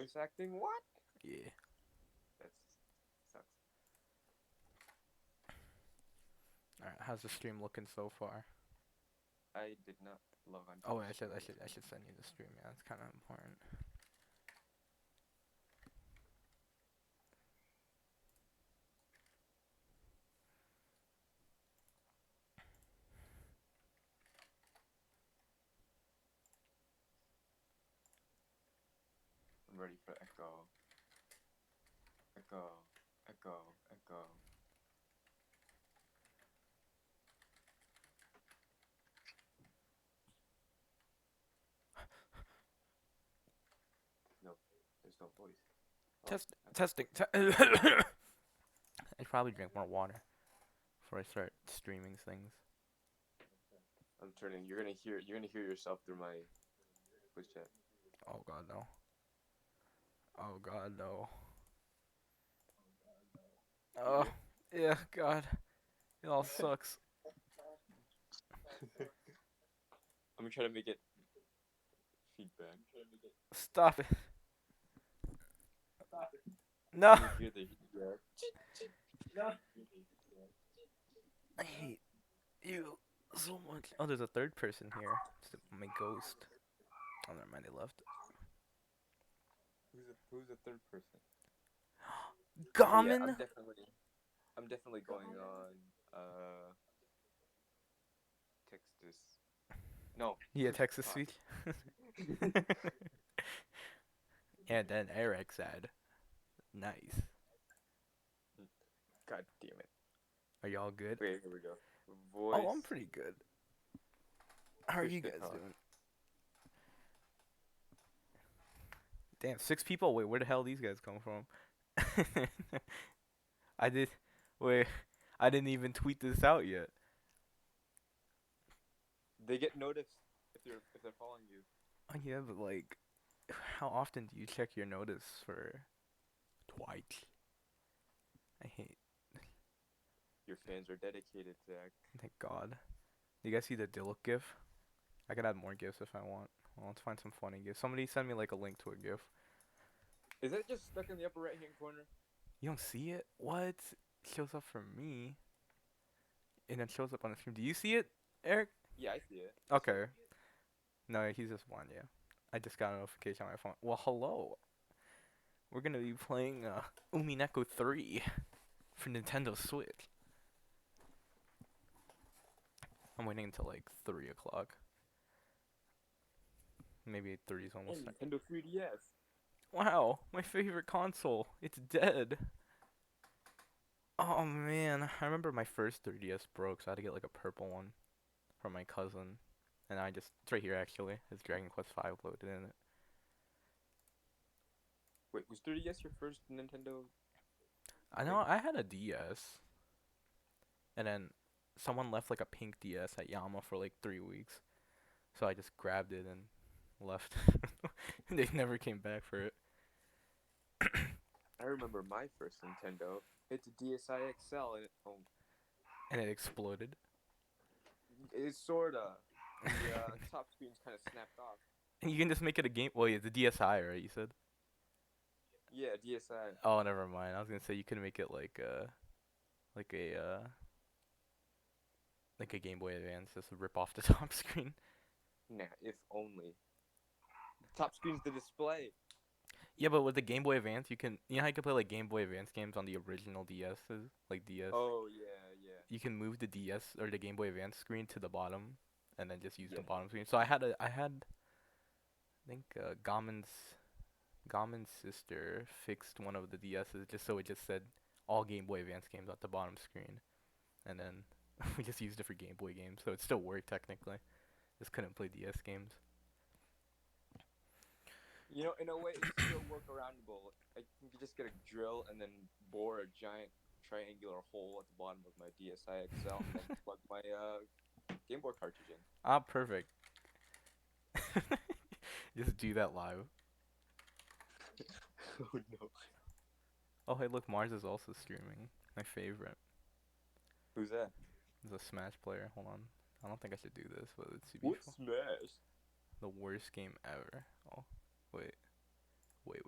voice acting? What? Yeah. That's sucks. Alright, how's the stream looking so far? I did not log on to Oh, the wait, stream. I should send you the stream. Yeah, that's kind of important. I'm ready for echo. Echo. Echo. Echo. No, there's no voice. Oh, Testing. I should probably drink more water before I start streaming things. I'm turning. You're gonna hear. You're gonna hear yourself through my voice chat. Oh god, no. Oh god, no. You Oh, hear? yeah, god. It all sucks. I'm gonna try to make it feedback. Stop it. No! Can you hear the feedback? I hate you so much. Oh, there's a third person here. It's my ghost. Oh, never mind, they left. Who's the third person? Oh yeah, Gamin? I'm definitely going on Texas. No. Yeah, Texas Fuck. speech. And then Eric said, nice. God damn it. Are y'all good? Okay, here we go. Oh, I'm Voice. pretty good. How are Push you to guys talk. doing? Damn, 6 people? Wait, where the hell these guys come from? I did. Wait, I didn't even tweet this out yet. They get noticed if they're following you. Oh, yeah, but like, how often do you check your notice for twice? I hate. Your fans are dedicated, Zach. Thank God. You guys see the Diluc gif? I could add more gifs if I want. Well, let's find some funny gifs. Somebody send me like a link to a gif. Is that just stuck in the upper right hand corner? You don't see it? What? It shows up for me, and it shows up on the stream. Do you see it, Eric? Yeah, I see it. Okay. No, he's just one. Yeah. I just got a notification on my phone. Well, hello. We're gonna be playing Umineko 3 for Nintendo Switch. I'm waiting until like 3 o'clock. Maybe 3 is almost there. Nintendo 3DS. Wow, my favorite console. It's dead. Oh man, I remember my first 3DS broke, so I had to get like a purple one from my cousin. And it's right here actually. It's Dragon Quest V loaded in it. Wait, was 3DS your first Nintendo I know thing? I had a DS, and then someone left like a pink DS at Yama for like 3 weeks, so I just grabbed it and left. They never came back for it. I remember my first Nintendo. It's a DSi XL, and And it exploded. it's sorta. The top screen's kind of snapped off. And you can just make it a game. Well, yeah, the DSi, right? You said. Yeah, DSi. Oh, never mind. I was gonna say you can make it like a like a Game Boy Advance, just rip off the top screen. Nah, if only. The top screen's the display. Yeah, but with the Game Boy Advance, you know how you can play like Game Boy Advance games on the original DSs, like DS. Oh yeah, yeah. You can move the DS or the Game Boy Advance screen to the bottom, and then just use the Yeah. bottom screen. So I think Gamen's sister fixed one of the DSs just so it just said all Game Boy Advance games at the bottom screen, and then we just used it for Game Boy games, so it still worked technically. Just couldn't play DS games. You know, in a way, it's still workaroundable. I can just get a drill and then bore a giant triangular hole at the bottom of my DSi XL and then plug my Game Boy cartridge in. Ah, perfect. Just do that live. Oh no. Oh, hey, look, Mars is also streaming. My favorite. Who's that? He's a Smash player. Hold on. I don't think I should do this, but let's see. What Smash? The worst game ever. Oh, wait. Wait.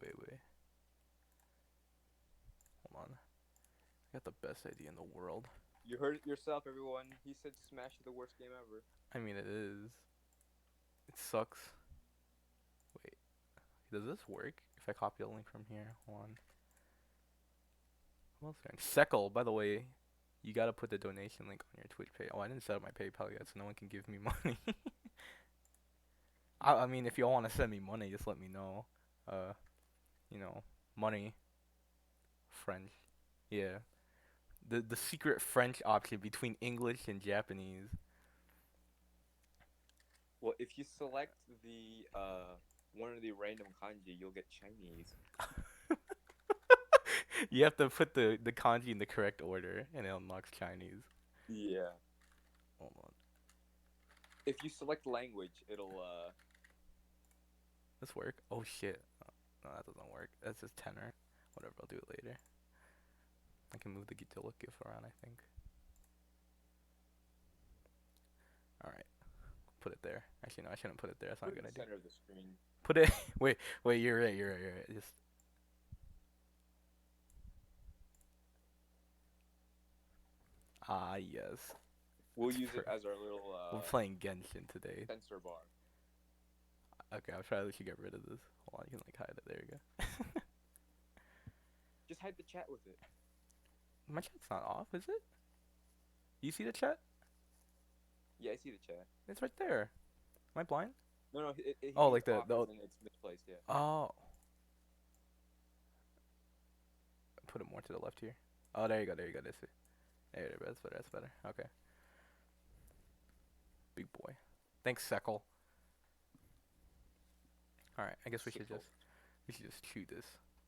got the best idea in the world. You heard it yourself, everyone. He said Smash is the worst game ever. I mean, it is. It sucks. Wait, does this work? If I copy a link from here, hold on. Who else there? Seckle, by the way, you gotta put the donation link on your Twitch page. Oh, I didn't set up my PayPal yet, so no one can give me money. I mean, if y'all want to send me money, just let me know. You know, money, French. Yeah. The secret French option between English and Japanese. Well, if you select the one of the random kanji, you'll get Chinese. You have to put the kanji in the correct order, and it unlocks Chinese. Yeah. Hold on. If you select language, it'll This work? Oh shit. No, that doesn't work. That's just tenor. Whatever, I'll do it later. I can move the look GIF around, I think. Alright. Put it there. Actually, no, I shouldn't put it there. That's not a good idea. Center of the screen. Put it. Wait, you're right. Just. Ah, yes. We'll use it as our little We're playing Genshin today. sensor bar. Okay, I'll try to let you get rid of this. Hold on, you can like hide it. There you go. Just hide the chat with it. My chat's not off, is it? You see the chat? Yeah, I see the chat. It's right there. Am I blind? No, Oh, like the it's misplaced. Yeah. Oh. Put it more to the left here. Oh, there you go. That's it. There, that's better. Okay. Big boy. Thanks, Seckle. All right, I guess we should just chew this.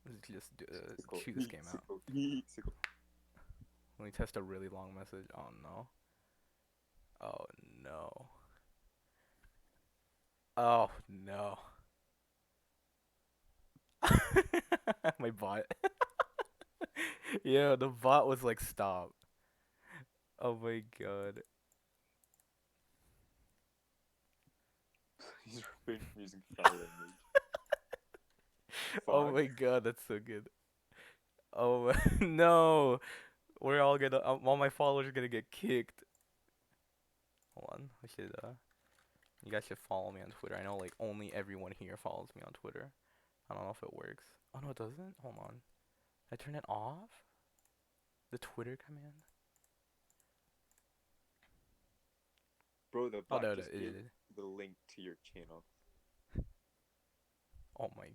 Let's just chew this game out. Let me test a really long message. Oh no. Oh no. Oh no. My bot. Yeah, the bot was like, stop. Oh my god. He's refrained from using foul language. Oh my god, that's so good. Oh no. We're all gonna, all my followers are gonna get kicked. Hold on, we should, you guys should follow me on Twitter. I know like only everyone here follows me on Twitter. I don't know if it works. Oh no, it doesn't? Hold on. I turn it off? The Twitter command? Bro, the bot there just it gave is. the link to your channel. Oh my.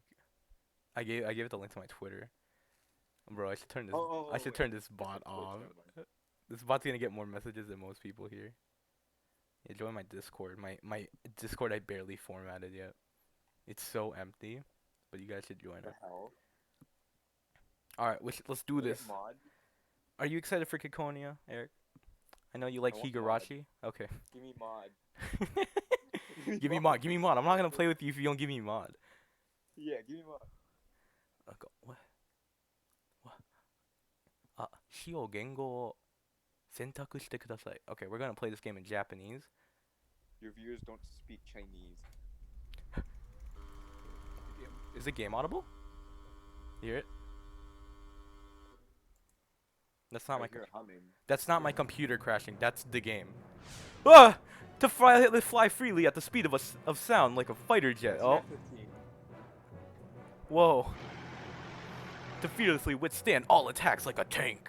I gave it the link to my Twitter. Bro, I should turn this. I should wait. turn this bot off. This bot's gonna get more messages than most people here. Yeah, join my Discord. My Discord I barely formatted yet. It's so empty, but you guys should join it. Hell? All right, let's do this. Mod? Are you excited for Ciconia, Eric? I know you like Higurashi. Okay. Give me mod. Give me mod. Give me mod. I'm not gonna play with you if you don't give me mod. Yeah, give me mod. What? What? 詞を言語を選択してください. Okay, we're gonna play this game in Japanese. Your viewers don't speak Chinese. Is the game audible? You hear it? That's not That's not my computer crashing. That's the game. Ah! To fly freely at the speed of sound like a fighter jet. Oh. Whoa. To fearlessly withstand all attacks like a tank.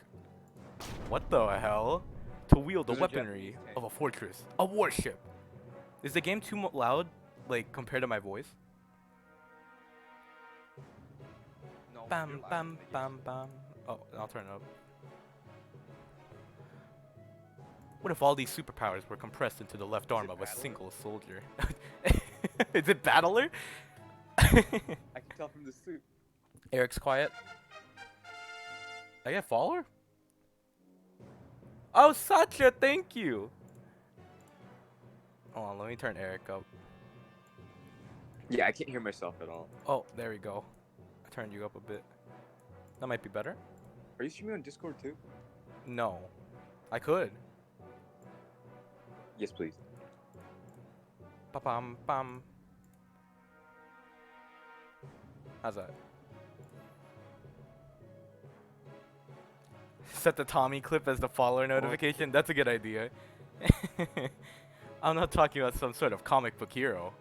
What the hell? To wield the weaponry of a fortress. A warship. Is the game too loud, like, compared to my voice? No, Bam, bam, bam, bam. Oh, I'll turn it up. What if all these superpowers were compressed into the left arm of a single soldier? Is it Battler? I can tell from the suit. Eric's quiet. I get a follower? Oh, Satya, thank you. Hold on, let me turn Eric up. Yeah, I can't hear myself at all. Oh, there we go. I turned you up a bit. That might be better. Are you streaming on Discord too? No. I could. Yes, please. Ba-bam, bam. How's that? set the Tommy clip as the follower notification. That's a good idea. I'm not talking about some sort of comic book hero.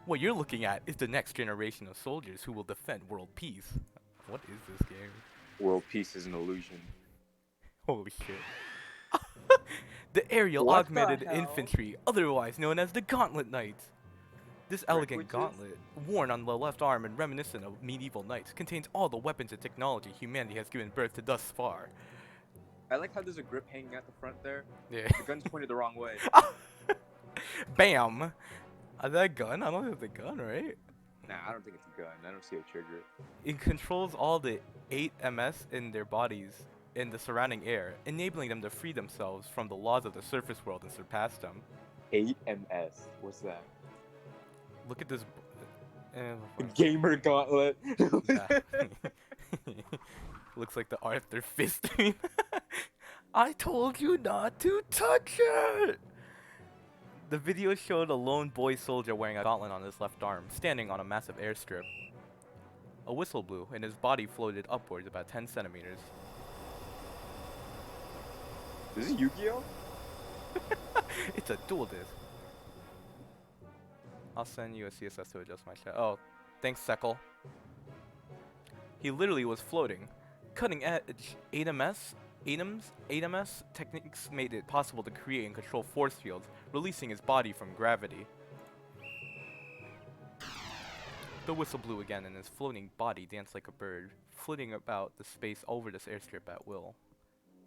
What you're looking at is the next generation of soldiers who will defend world peace. What is this game? World peace is an illusion. Holy shit. The aerial What the augmented hell? infantry, otherwise known as the Gauntlet Knights. This elegant Witches? gauntlet, worn on the left arm and reminiscent of medieval knights, contains all the weapons and technology humanity has given birth to thus far. I like how there's a grip hanging out the front there. Yeah. The gun's pointed the wrong way. Bam! Is that a gun? I don't think it's a gun, right? Nah, I don't think it's a gun. I don't see a trigger. It controls all the 8 MS in their bodies in the surrounding air, enabling them to free themselves from the laws of the surface world and surpass them. 8MS. What's that? Look at this. Gamer gauntlet. Looks like the Arthur Fist meme. I told you not to touch it! The video showed a lone boy soldier wearing a gauntlet on his left arm, standing on a massive airstrip. A whistle blew, and his body floated upwards about 10 centimeters. Is it Yu-Gi-Oh? It's a dual disc. I'll send you a CSS to adjust my chat. Oh, thanks, Seckle. He literally was floating. Cutting edge ATMS techniques made it possible to create and control force fields, releasing his body from gravity. The whistle blew again, and his floating body danced like a bird, flitting about the space over this airstrip at will.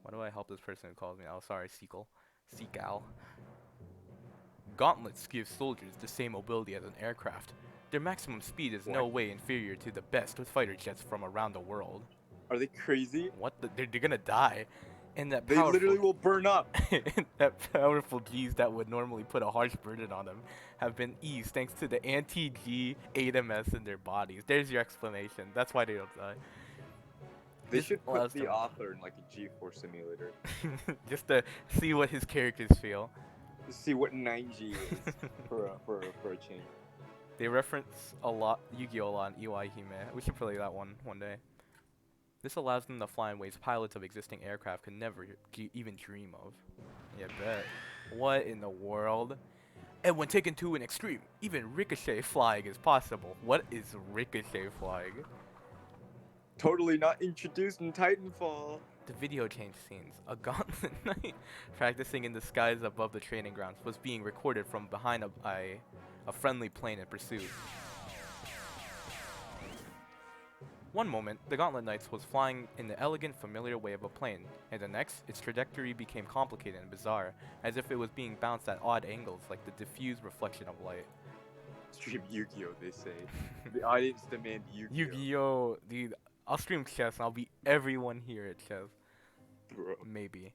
Why do I help this person who calls me? Oh, sorry, Seagal. Gauntlets give soldiers the same mobility as an aircraft. Their maximum speed is no way inferior to the best fighter jets from around the world. Are they crazy? What? They're gonna die. And that They literally will burn up. that powerful G's that would normally put a harsh burden on them have been eased thanks to the anti-G 8MS in their bodies. There's your explanation. That's why they don't die. They This should put allows the them- author in like a G4 simulator. Just to see what his characters feel. To see what 9G is for a change. They reference a lot Yu-Gi-Oh! A lot in Iwai Hime. We should play that one day. This allows them to fly in ways pilots of existing aircraft could never even dream of. Yeah, bet. What in the world? And when taken to an extreme, even ricochet flying is possible. What is ricochet flying? Totally not introduced in Titanfall. The video change scenes. A gauntlet knight practicing in the skies above the training grounds was being recorded from behind a friendly plane in pursuit. One moment, the Gauntlet Knights was flying in the elegant, familiar way of a plane, and the next, its trajectory became complicated and bizarre, as if it was being bounced at odd angles like the diffused reflection of light. Stream Yu-Gi-Oh! They say. The audience demand Yu-Gi-Oh! Yu-Gi-Oh! Dude, I'll stream chess and I'll beat everyone here at chess. Bro. Maybe.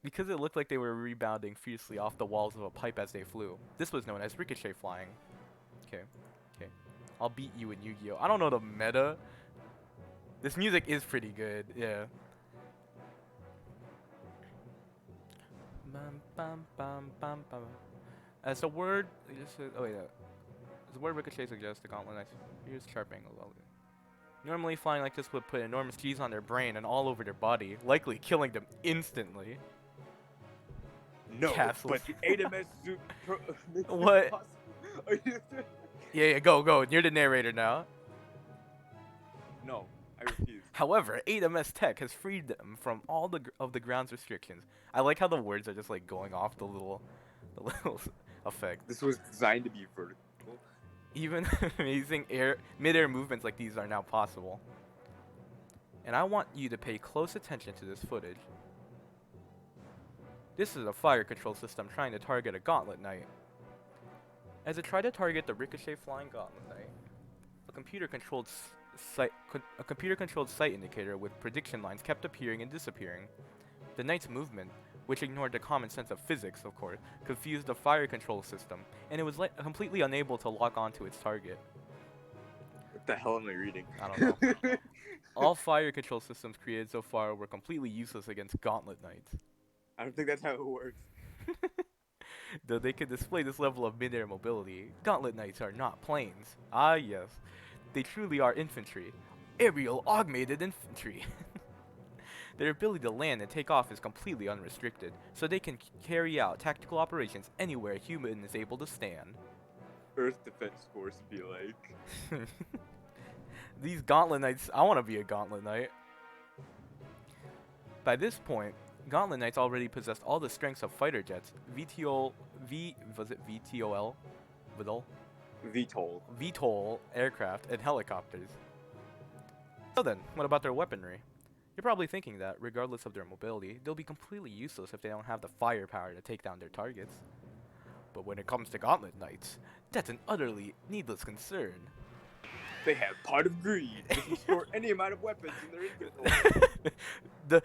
Because it looked like they were rebounding fiercely off the walls of a pipe as they flew. This was known as ricochet flying. Okay. I'll beat you in Yu-Gi-Oh! I don't know the meta. This music is pretty good, yeah. Bum, bum, bum, bum, bum. As the word, as the word ricochet suggests, the Gauntlet Knights use sharp angles. Normally, flying like this would put enormous G's on their brain and all over their body, likely killing them instantly. No, Castles. but the 8MS suit makes it What? possible. Are you Yeah, go. You're the narrator now. No, I refuse. However, 8MS Tech has freed them from all of the ground's restrictions. I like how the words are just like going off the little effect. This was designed to be vertical. Even amazing mid-air movements like these are now possible. And I want you to pay close attention to this footage. This is a fire control system trying to target a Gauntlet Knight. As it tried to target the ricochet flying Gauntlet Knight, a computer-controlled sight indicator with prediction lines kept appearing and disappearing. The Knight's movement, which ignored the common sense of physics, of course, confused the fire control system, and it was completely unable to lock onto its target. What the hell am I reading? I don't know. All fire control systems created so far were completely useless against Gauntlet Knights. I don't think that's how it works. Though they could display this level of mid-air mobility, Gauntlet Knights are not planes. Ah yes, they truly are infantry. Aerial augmented infantry. Their ability to land and take off is completely unrestricted, so they can carry out tactical operations anywhere a human is able to stand. Earth Defense Force be like. These Gauntlet Knights, I want to be a Gauntlet Knight. By this point, Gauntlet Knights already possessed all the strengths of fighter jets, VTOL? VTOL? VTOL. VTOL aircraft, and helicopters. So then, what about their weaponry? You're probably thinking that, regardless of their mobility, they'll be completely useless if they don't have the firepower to take down their targets. But when it comes to Gauntlet Knights, that's an utterly needless concern. They have Pot of Greed. They can store any amount of weapons in their inventory.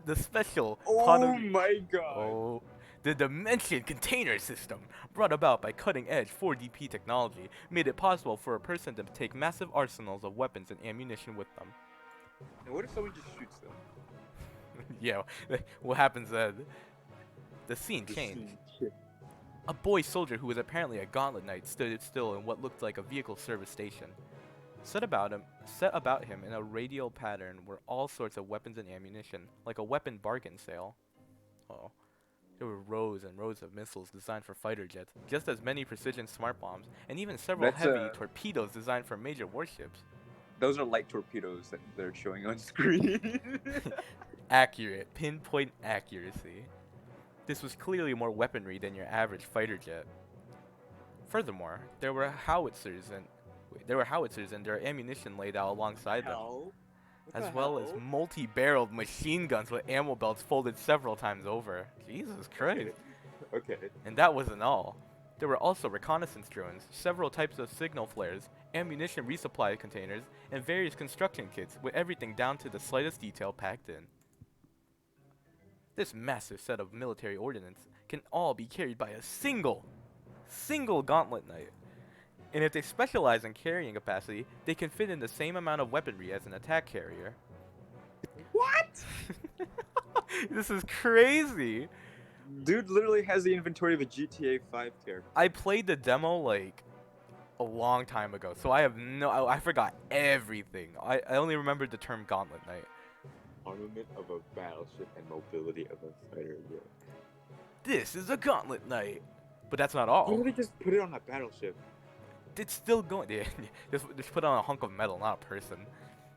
the special Oh my god. Oh, the Dimension Container System, brought about by cutting-edge 4DP technology, made it possible for a person to take massive arsenals of weapons and ammunition with them. And what if someone just shoots them? Yeah, what happens then? The scene changed. A boy soldier who was apparently a Gauntlet Knight stood still in what looked like a vehicle service station. Set about him in a radial pattern were all sorts of weapons and ammunition, like a weapon bargain sale. Oh. There were rows and rows of missiles designed for fighter jets, just as many precision smart bombs, and even several heavy torpedoes designed for major warships. Those are light torpedoes that they're showing on screen. Accurate, pinpoint accuracy. This was clearly more weaponry than your average fighter jet. Furthermore, there were howitzers and their ammunition laid out alongside them, as well as multi-barreled machine guns with ammo belts folded several times over. Jesus Christ. Okay. And that wasn't all. There were also reconnaissance drones, several types of signal flares, ammunition resupply containers, and various construction kits with everything down to the slightest detail packed in. This massive set of military ordnance can all be carried by a single Gauntlet Knight. And if they specialize in carrying capacity, they can fit in the same amount of weaponry as an attack carrier. What? This is crazy. Dude literally has the inventory of a GTA 5 character. I played the demo like a long time ago, so I forgot everything. I only remembered the term Gauntlet Knight. Armament of a battleship and mobility of a fighter jet. This is a Gauntlet Knight. But that's not all. Why don't they just put it on a battleship? It's still going. Yeah, just put on a hunk of metal, not a person.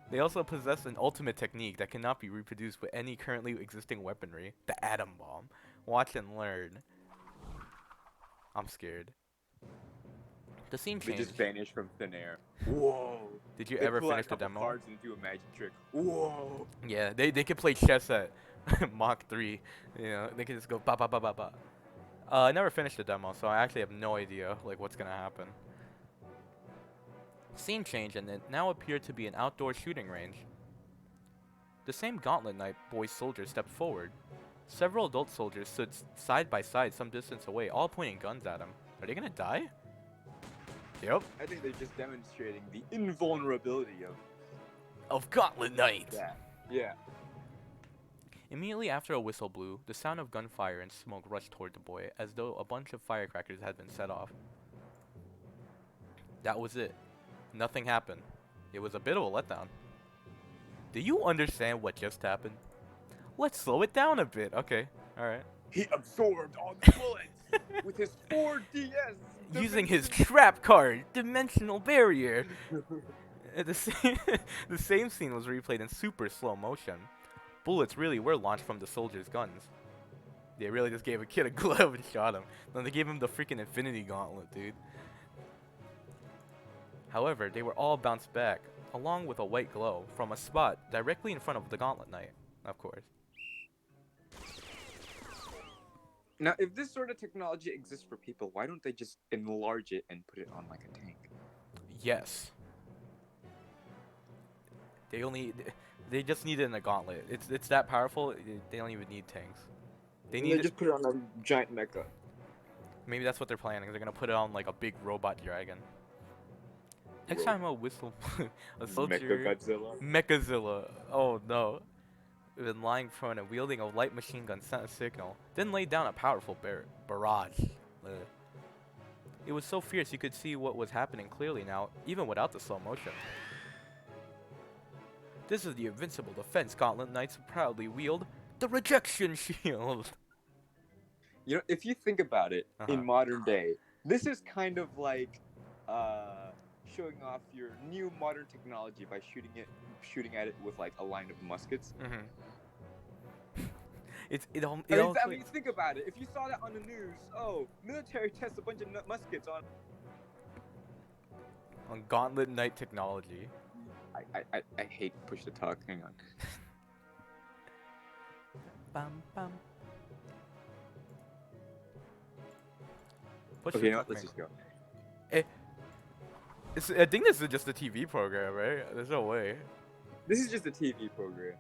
They also possess an ultimate technique that cannot be reproduced with any currently existing weaponry, the atom bomb. Watch and learn. I'm scared. The scene changed. They just vanish from thin air. Whoa. Did you ever finish the demo? Cards and do a magic trick. Whoa. Yeah, they could play chess at Mach 3. You know, they could just go ba ba ba ba ba. I never finished the demo, so I actually have no idea like what's gonna happen. Scene change, and it now appeared to be an outdoor shooting range. The same Gauntlet Knight boy soldier stepped forward. Several adult soldiers stood side by side some distance away, all pointing guns at him. Are they gonna die? Yep. I think they're just demonstrating the invulnerability of Gauntlet Knight. Yeah. Immediately after a whistle blew, the sound of gunfire and smoke rushed toward the boy, as though a bunch of firecrackers had been set off. That was it. Nothing happened. It was a bit of a letdown. Do you understand what just happened? Let's slow it down a bit. Okay, alright. He absorbed all the bullets with his 4DS. Using his trap card, Dimensional Barrier. The same scene was replayed in super slow motion. Bullets really were launched from the soldiers' guns. They really just gave a kid a glove and shot him. Then they gave him the freaking Infinity Gauntlet, dude. However, they were all bounced back, along with a white glow, from a spot directly in front of the Gauntlet Knight, of course. Now, if this sort of technology exists for people, why don't they just enlarge it and put it on like a tank? Yes. They just need it in a gauntlet. It's that powerful. They don't even need tanks. They just put it on a giant mecha. Maybe that's what they're planning. They're gonna put it on like a big robot dragon. Next time a whistle, a soldier, Mechazilla. Oh no! Been lying prone and wielding a light machine gun sent a signal, then laid down a powerful barrage. It was so fierce you could see what was happening clearly now, even without the slow motion. This is the invincible defense Gauntlet Knights who proudly wield the rejection shield. You know, if you think about it, Uh-huh. in modern day, this is kind of like showing off your new modern technology by shooting at it with like a line of muskets. It all I mean, clicks. think about it. If you saw that on the news, oh, military tests a bunch of muskets on. On Gauntlet Knight technology. I hate push to talk. Hang on. Bam bam. Push Okay, to you know what? talk, Let's man. just go. I think this is just a TV program, right? There's no way. This is just a TV program.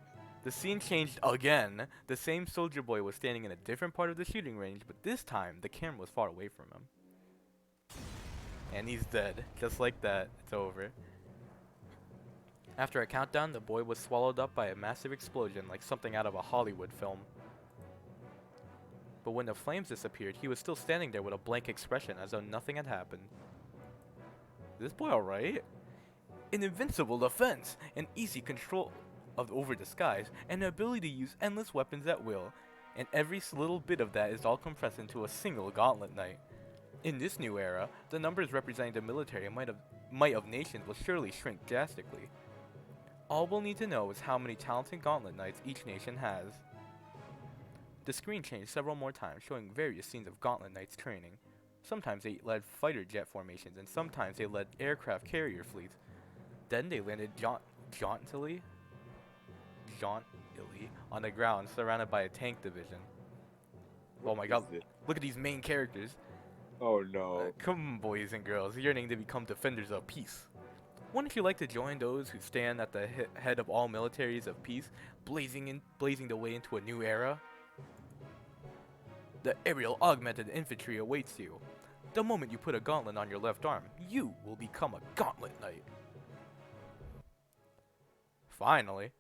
The scene changed again. The same soldier boy was standing in a different part of the shooting range, but this time the camera was far away from him. And he's dead. Just like that, it's over. After a countdown, the boy was swallowed up by a massive explosion like something out of a Hollywood film. But when the flames disappeared, he was still standing there with a blank expression as though nothing had happened. Is this boy alright? An invincible defense, an easy control of over disguise, and the ability to use endless weapons at will. And every little bit of that is all compressed into a single Gauntlet Knight. In this new era, the numbers representing the military and might of nations will surely shrink drastically. All we'll need to know is how many talented Gauntlet Knights each nation has. The screen changed several more times, showing various scenes of Gauntlet Knights training. Sometimes they led fighter jet formations, and sometimes they led aircraft carrier fleets. Then they landed jauntily on the ground, surrounded by a tank division. Oh my god, look at these main characters. Oh no. Come on, boys and girls, yearning to become defenders of peace. Wouldn't you like to join those who stand at the head of all militaries of peace, blazing the way into a new era? The aerial augmented infantry awaits you. The moment you put a gauntlet on your left arm, you will become a Gauntlet Knight. Finally.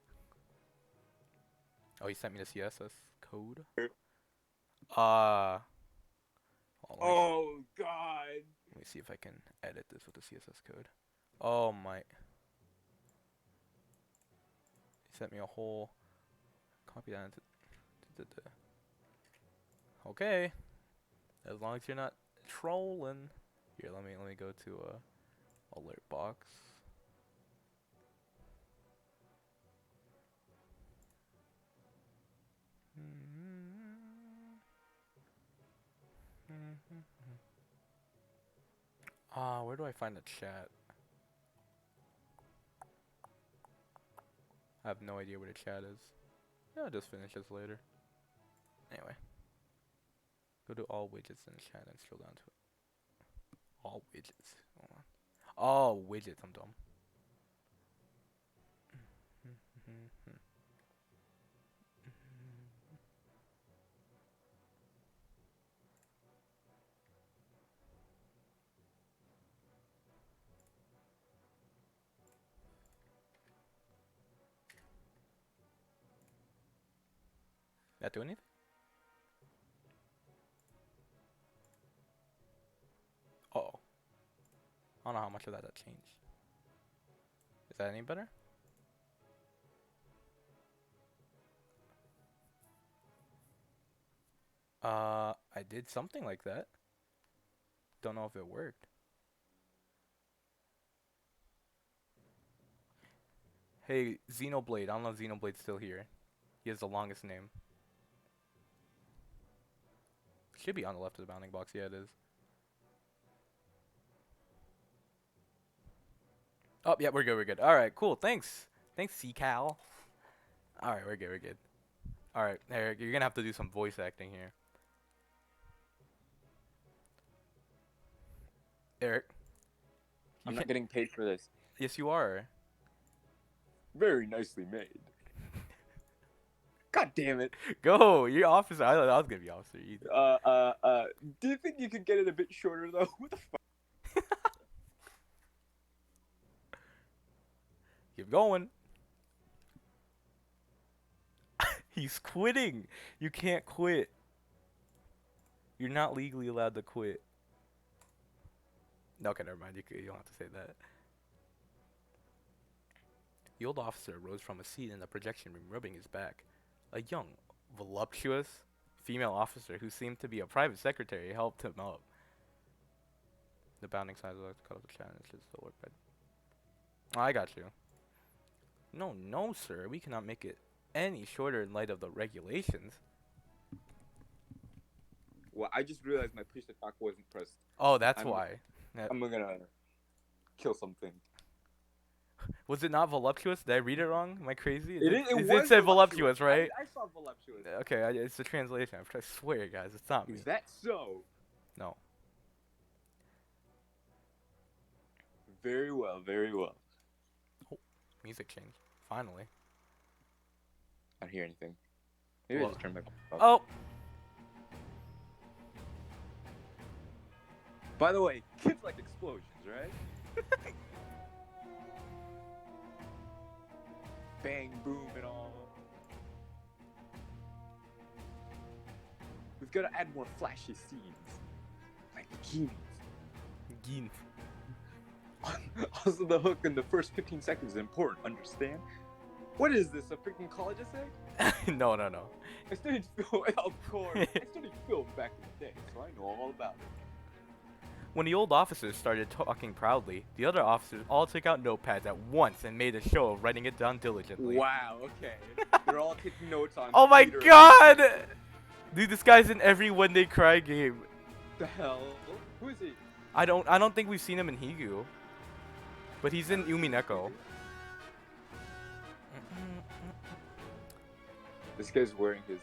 Oh, he sent me the CSS code. Hold on, Oh god. let me see if I can edit this with the CSS code. Oh my. He sent me a whole. Copy that into. Okay. As long as you're not trolling. Here, let me go to alert box. Where do I find the chat? I have no idea where the chat is. Yeah, I'll just finish this later. Anyway. Go to all widgets in the chat and scroll down to it. All widgets. Hold on. Oh, widgets, I'm dumb. That do anything? Uh-oh. I don't know how much of that changed. Is that any better? I did something like that. Don't know if it worked. Hey, Xenoblade. I don't know if Xenoblade's still here. He has the longest name. Should be on the left of the bounding box. Yeah, it is. Oh, yeah, we're good, we're good. Alright, cool. Thanks. Thanks, C-Cal. Alright, we're good, we're good. Alright, Eric, you're gonna have to do some voice acting here. Eric. I'm not getting paid for this. Yes, you are. Very nicely made. God damn it. Go, you're officer. I was gonna be officer. Do you think you could get it a bit shorter though? What the fuck? Keep going. He's quitting. You can't quit. You're not legally allowed to quit. Okay, never mind. You don't have to say that. The old officer rose from a seat in the projection room, rubbing his back. A young, voluptuous female officer who seemed to be a private secretary helped him up. The bounding size of the cut off the challenge is the work bed. Oh, I got you. No, no, sir. We cannot make it any shorter in light of the regulations. Well, I just realized my push attack wasn't pressed. Oh, that's I'm- why. I'm gonna kill something. Was it not voluptuous? Did I read it wrong? Am I crazy? It It said voluptuous, right? I saw voluptuous. Okay, it's the translation. I swear, guys, it's not me. Is that so? No. Very well, very well. Music change. Finally. I don't hear anything. Maybe Well- I just turn my phone off. Oh! By the way, kids like explosions, right? Bang, boom, and all. We've got to add more flashy scenes, like bikinis. Gin. Also, the hook in the first 15 seconds is important. Understand? What is this? A freaking college essay? No. I studied film, of course. I studied film back in the day, so I know all about it. When the old officers started talking proudly, the other officers all took out notepads at once and made a show of writing it down diligently. Wow. Okay. They're all taking notes on. Oh my Peter. god! Dude, this guy's in every When They Cry game. The hell? Who is he? I don't think we've seen him in Higu. But he's in Umineko. This guy's wearing his.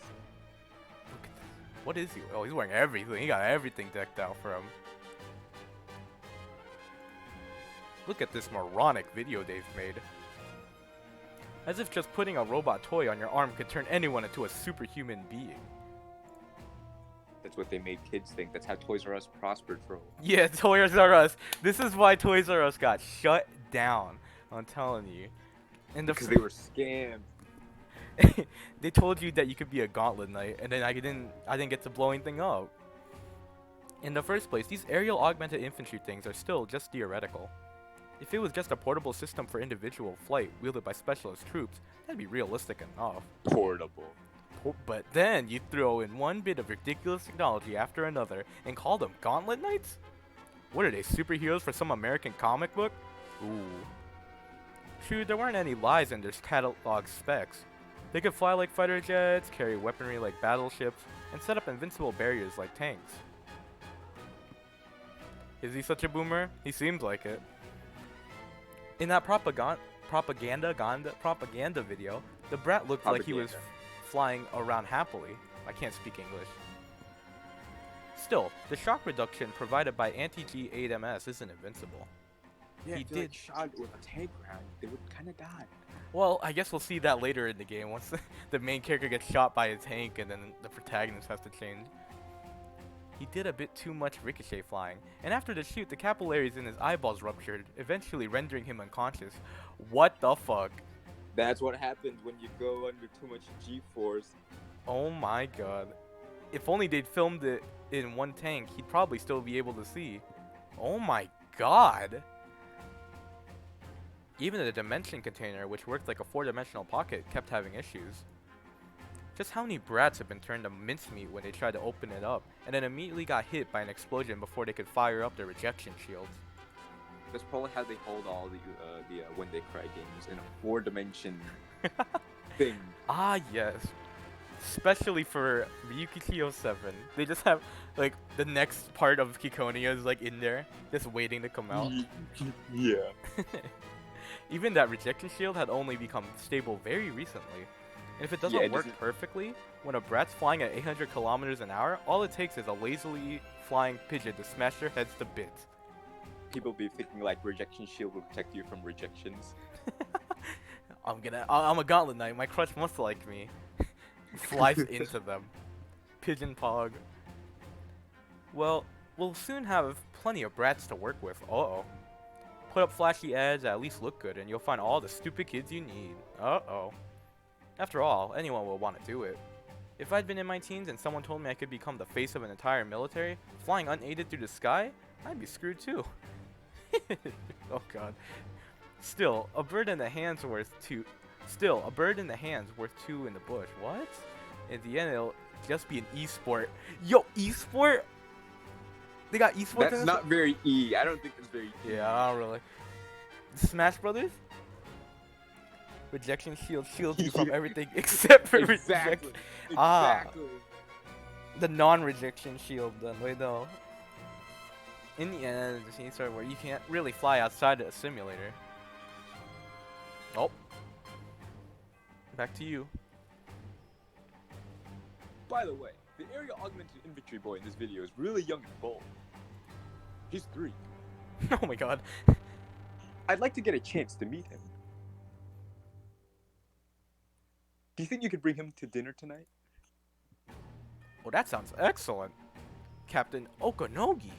What is he? Oh, he's wearing everything. He got everything decked out for him. Look at this moronic video they've made. As if just putting a robot toy on your arm could turn anyone into a superhuman being. That's what they made kids think. That's how Toys R Us prospered for a while. Yeah, Toys R Us. This is why Toys R Us got shut down. I'm telling you. And Because they were scammed. they told you that you could be a gauntlet knight, and then I didn't get to blow anything up. In the first place, these aerial augmented infantry things are still just theoretical. If it was just a portable system for individual flight wielded by specialist troops, that'd be realistic enough. Portable. But then you throw in one bit of ridiculous technology after another and call them gauntlet knights? What are they, superheroes for some American comic book? Ooh. True, there weren't any lies in their catalog specs. They could fly like fighter jets, carry weaponry like battleships, and set up invincible barriers like tanks. Is he such a boomer? He seems like it. In that propaganda video, the brat looked like he was flying around happily. I can't speak English. Still, the shock reduction provided by anti-G 8MS isn't invincible. Yeah, He if you did. like shot with a tank round, they would kind of die. Well, I guess we'll see that later in the game once the main character gets shot by a tank and then the protagonist has to change. He did a bit too much ricochet flying, and after the shoot, the capillaries in his eyeballs ruptured, eventually rendering him unconscious. What the fuck? That's what happens when you go under too much G-force. Oh my god. If only they'd filmed it in one tank, he'd probably still be able to see. Oh my god. Even the dimension container, which worked like a 4-dimensional pocket, kept having issues. Just how many brats have been turned to mincemeat when they tried to open it up, and then immediately got hit by an explosion before they could fire up their rejection shields? That's probably how they hold all the When They Cry games in a 4-dimension thing. Ah, yes. Especially for Ryukichi 07. They just have, like, the next part of Ciconia is, like, in there, just waiting to come out. Yeah. Even that rejection shield had only become stable very recently. And if it doesn't Yeah, it work doesn't- perfectly, when a brat's flying at 800 kilometers an hour, all it takes is a lazily flying pigeon to smash their heads to bits. People be thinking like rejection shield will protect you from rejections. I'm a gauntlet knight. My crush must like me. Flies into them. Pigeon pog. Well, we'll soon have plenty of brats to work with. Uh-oh. Put up flashy ads that at least look good, and you'll find all the stupid kids you need. Uh-oh. After all, anyone will want to do it. If I'd been in my teens and someone told me I could become the face of an entire military, flying unaided through the sky, I'd be screwed too. Oh god. Still, a bird in the hand's worth two. Still, a bird in the hand's worth two in the bush. What? In the end, it'll just be an e-sport. Yo, e-sport? They got e-sports in That's this? not very E. I don't think that's very E. Yeah, I don't really. Smash Brothers? Rejection shield shields you from everything except for Exactly. rejection. Ah. Exactly. The non-rejection shield then. Wait, no. In the end, it's an e-sport where you can't really fly outside of a simulator. Oh. Back to you. By the way, the area augmented infantry boy in this video is really young and bold. He's 3. Oh my god. I'd like to get a chance to meet him. Do you think you could bring him to dinner tonight? Well, that sounds excellent. Captain Okanogi.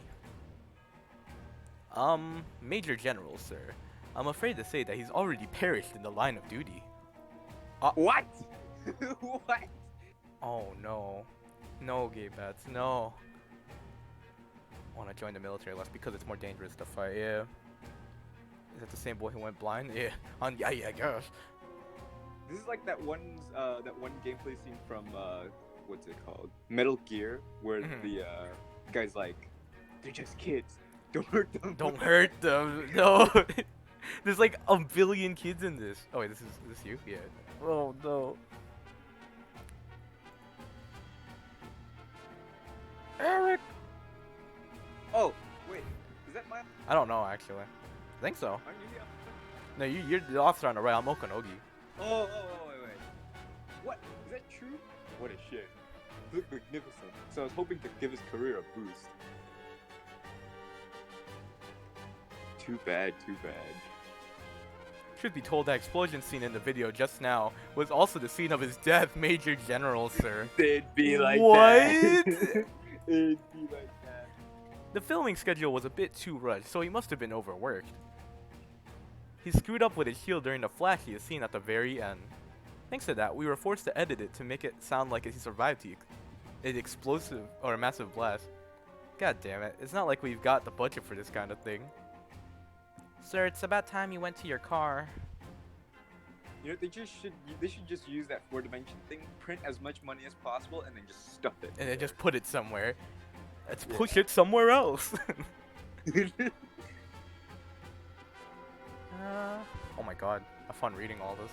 Major General, sir. I'm afraid to say that he's already perished in the line of duty. What? What? Oh no. No, gay bats, no. Want to join the military less because it's more dangerous to fight, yeah. Is that the same boy who went blind? Yeah. Yeah, I guess. This is like that one gameplay scene from what's it called? Metal Gear, where the guy's like, they're just kids. Don't hurt them. Don't hurt them. No. There's like a billion kids in this. Oh wait, is this you? Yeah. Oh no. Eric. Oh, wait. Is that my? I don't know actually. I think so. Aren't you? No, you're the officer on the right. I'm Okanogi. Oh, wait. What? Is that true? What a shit. You look magnificent. So I was hoping to give his career a boost. Too bad. Truth be told, that explosion scene in the video just now was also the scene of his death, Major General, sir. It'd be like What? that. It'd be like that. The filming schedule was a bit too rushed, so he must have been overworked. He screwed up with his shield during the flashiest scene at the very end. Thanks to that, we were forced to edit it to make it sound like he survived an explosive or a massive blast. God damn it, it's not like we've got the budget for this kind of thing. Sir, it's about time you went to your car. You know, they should just use that 4-dimension thing, print as much money as possible, and then just stuff it. And then just put it somewhere. Let's push it somewhere else. Oh my god, have fun reading all this.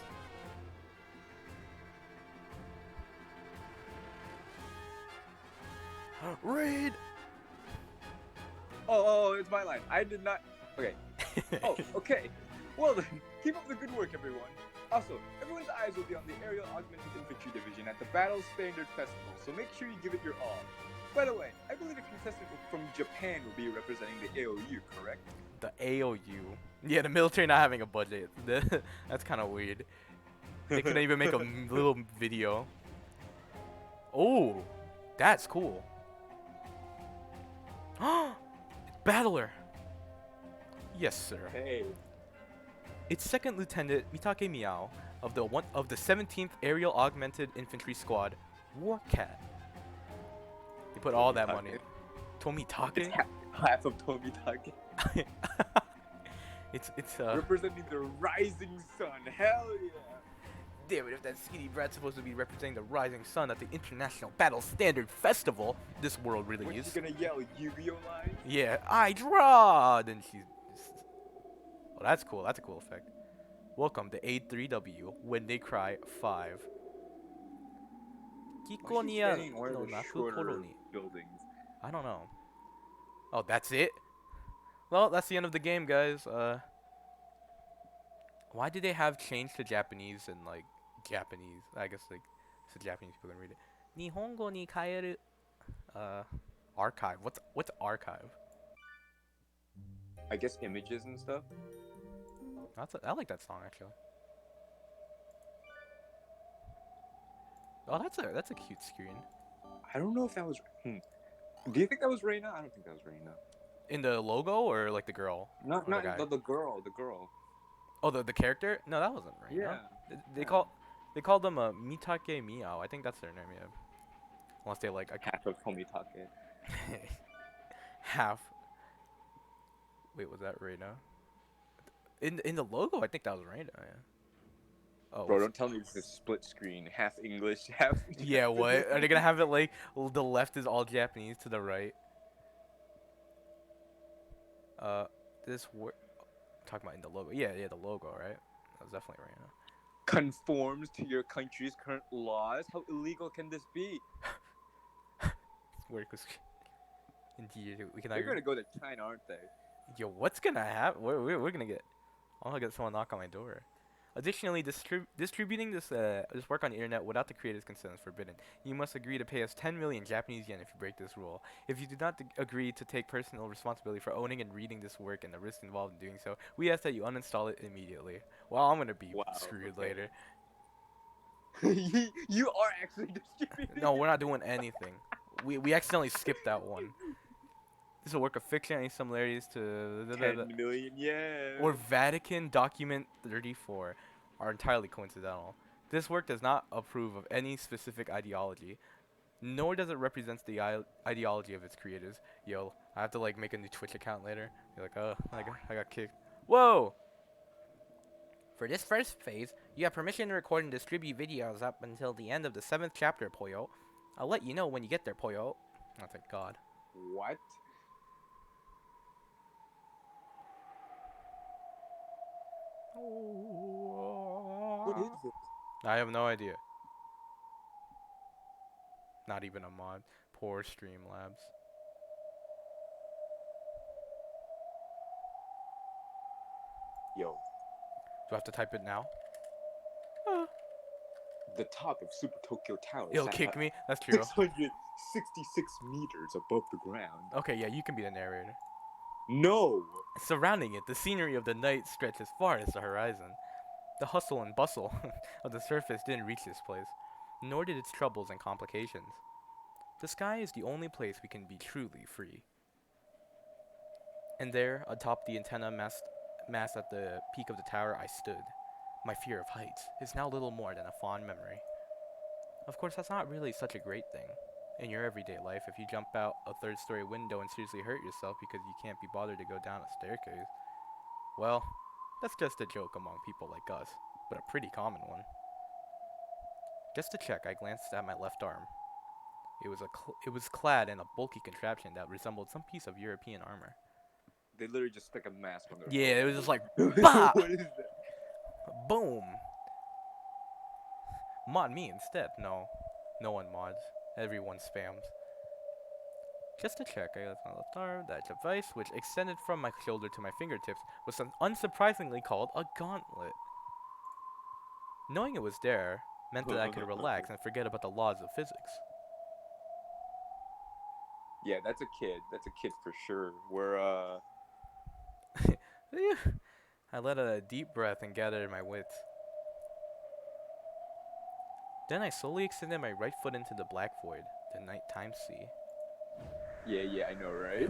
Read! Oh, it's my line. I did not. Okay. Oh, okay. Well then, keep up the good work, everyone. Also, everyone's eyes will be on the Aerial Augmented Infantry Division at the Battle Standard Festival, so make sure you give it your all. By the way, I believe a contestant from Japan will be representing the AOU, correct? The AOU. Yeah, the military not having a budget. That's kind of weird. They couldn't even make a little video. Oh, that's cool. Battler. Yes, sir. Hey. It's Second Lieutenant Mitake Miao of the 17th Aerial Augmented Infantry Squad, Warcat. They put all that money. Tomitake. It's half of Tomitake. It's representing the rising sun. Hell yeah. Damn it, if that skinny brat's supposed to be representing the rising sun at the International Battle Standard Festival, this world really What, is. she's gonna yell Yu-Gi-Oh line? Yeah, I draw! Then she's just... Oh, that's cool. That's a cool effect. Welcome to A3W, When They Cry 5. Ciconia no Naku Colony. Buildings. I don't know. Oh, that's it? Well, that's the end of the game, guys. Why did they have changed to Japanese and, like, Japanese? I guess, like, so Japanese people can read it. Nihongo ni kaeru... Archive. What's archive? I guess images and stuff. I like that song, actually. Oh, that's a cute screen. I don't know if that was... Do you think that was Reina? I don't think that was Reina. In the logo or, like, the girl? Not the guy? the girl. Oh, the character? No, that wasn't right. Yeah. They call them Mitake Miao. I think that's their name, yeah. Unless they like Half of Tomitake. half. Wait, was that Reina? In the logo, I think that was random. Yeah. Oh, Bro, don't tell me this is split screen, half English, half yeah. What are they gonna have it like? The left is all Japanese to the right. Uh, this word talking about in the logo. Yeah, yeah, the logo, right? That was definitely random. conforms to your country's current laws? How illegal can this be? Work was indeed. We can They're agree. gonna go to China, aren't they? Yo, what's gonna happen? We're gonna get. I'm gonna get someone knock on my door. Additionally, distributing this work on the internet without the creator's consent is forbidden. You must agree to pay us 10 million Japanese yen if you break this rule. If you do not agree to take personal responsibility for owning and reading this work and the risks involved in doing so, we ask that you uninstall it immediately. Well, I'm gonna be Wow. screwed Okay. later. You are actually distributing. No, we're not doing anything. We accidentally skipped that one. This is a work of fiction. Any similarities to 10 million yen. or Vatican Document 34 are entirely coincidental. This work does not approve of any specific ideology, nor does it represent the ideology of its creators. Yo, I have to like make a new Twitch account later. You're like, oh, I got kicked. Whoa! For this first phase, you have permission to record and distribute videos up until the end of the 7th chapter, Poyo. I'll let you know when you get there, Poyo. Oh, thank God. What? What is this? I have no idea. Not even a mod. Poor Streamlabs. Yo, Do I have to type it now? the top of Super Tokyo Tower It'll sat kick at me. That's true. 666 meters above the ground. Okay, yeah, you can be the narrator. No! Surrounding it, the scenery of the night stretched as far as the horizon. The hustle and bustle of the surface didn't reach this place, nor did its troubles and complications. The sky is the only place we can be truly free. And there, atop the antenna mast at the peak of the tower, I stood. My fear of heights is now little more than a fond memory. Of course, that's not really such a great thing. In your everyday life, if you jump out a third-story window and seriously hurt yourself because you can't be bothered to go down a staircase, well, that's just a joke among people like us, but a pretty common one. Just to check, I glanced at my left arm. It was clad in a bulky contraption that resembled some piece of European armor. They literally just stuck a mask on their Yeah, it was just like, forehead. bah! What is that? Boom! Mod me instead. No. No one mods. Everyone spams. Just to check, I got my left arm. That device, which extended from my shoulder to my fingertips, was unsurprisingly called a gauntlet. Knowing it was there meant that I could relax and forget about the laws of physics. Yeah, that's a kid. That's a kid for sure. I let out a deep breath and gathered my wits. Then I slowly extended my right foot into the black void, the nighttime sea. Yeah, I know, right?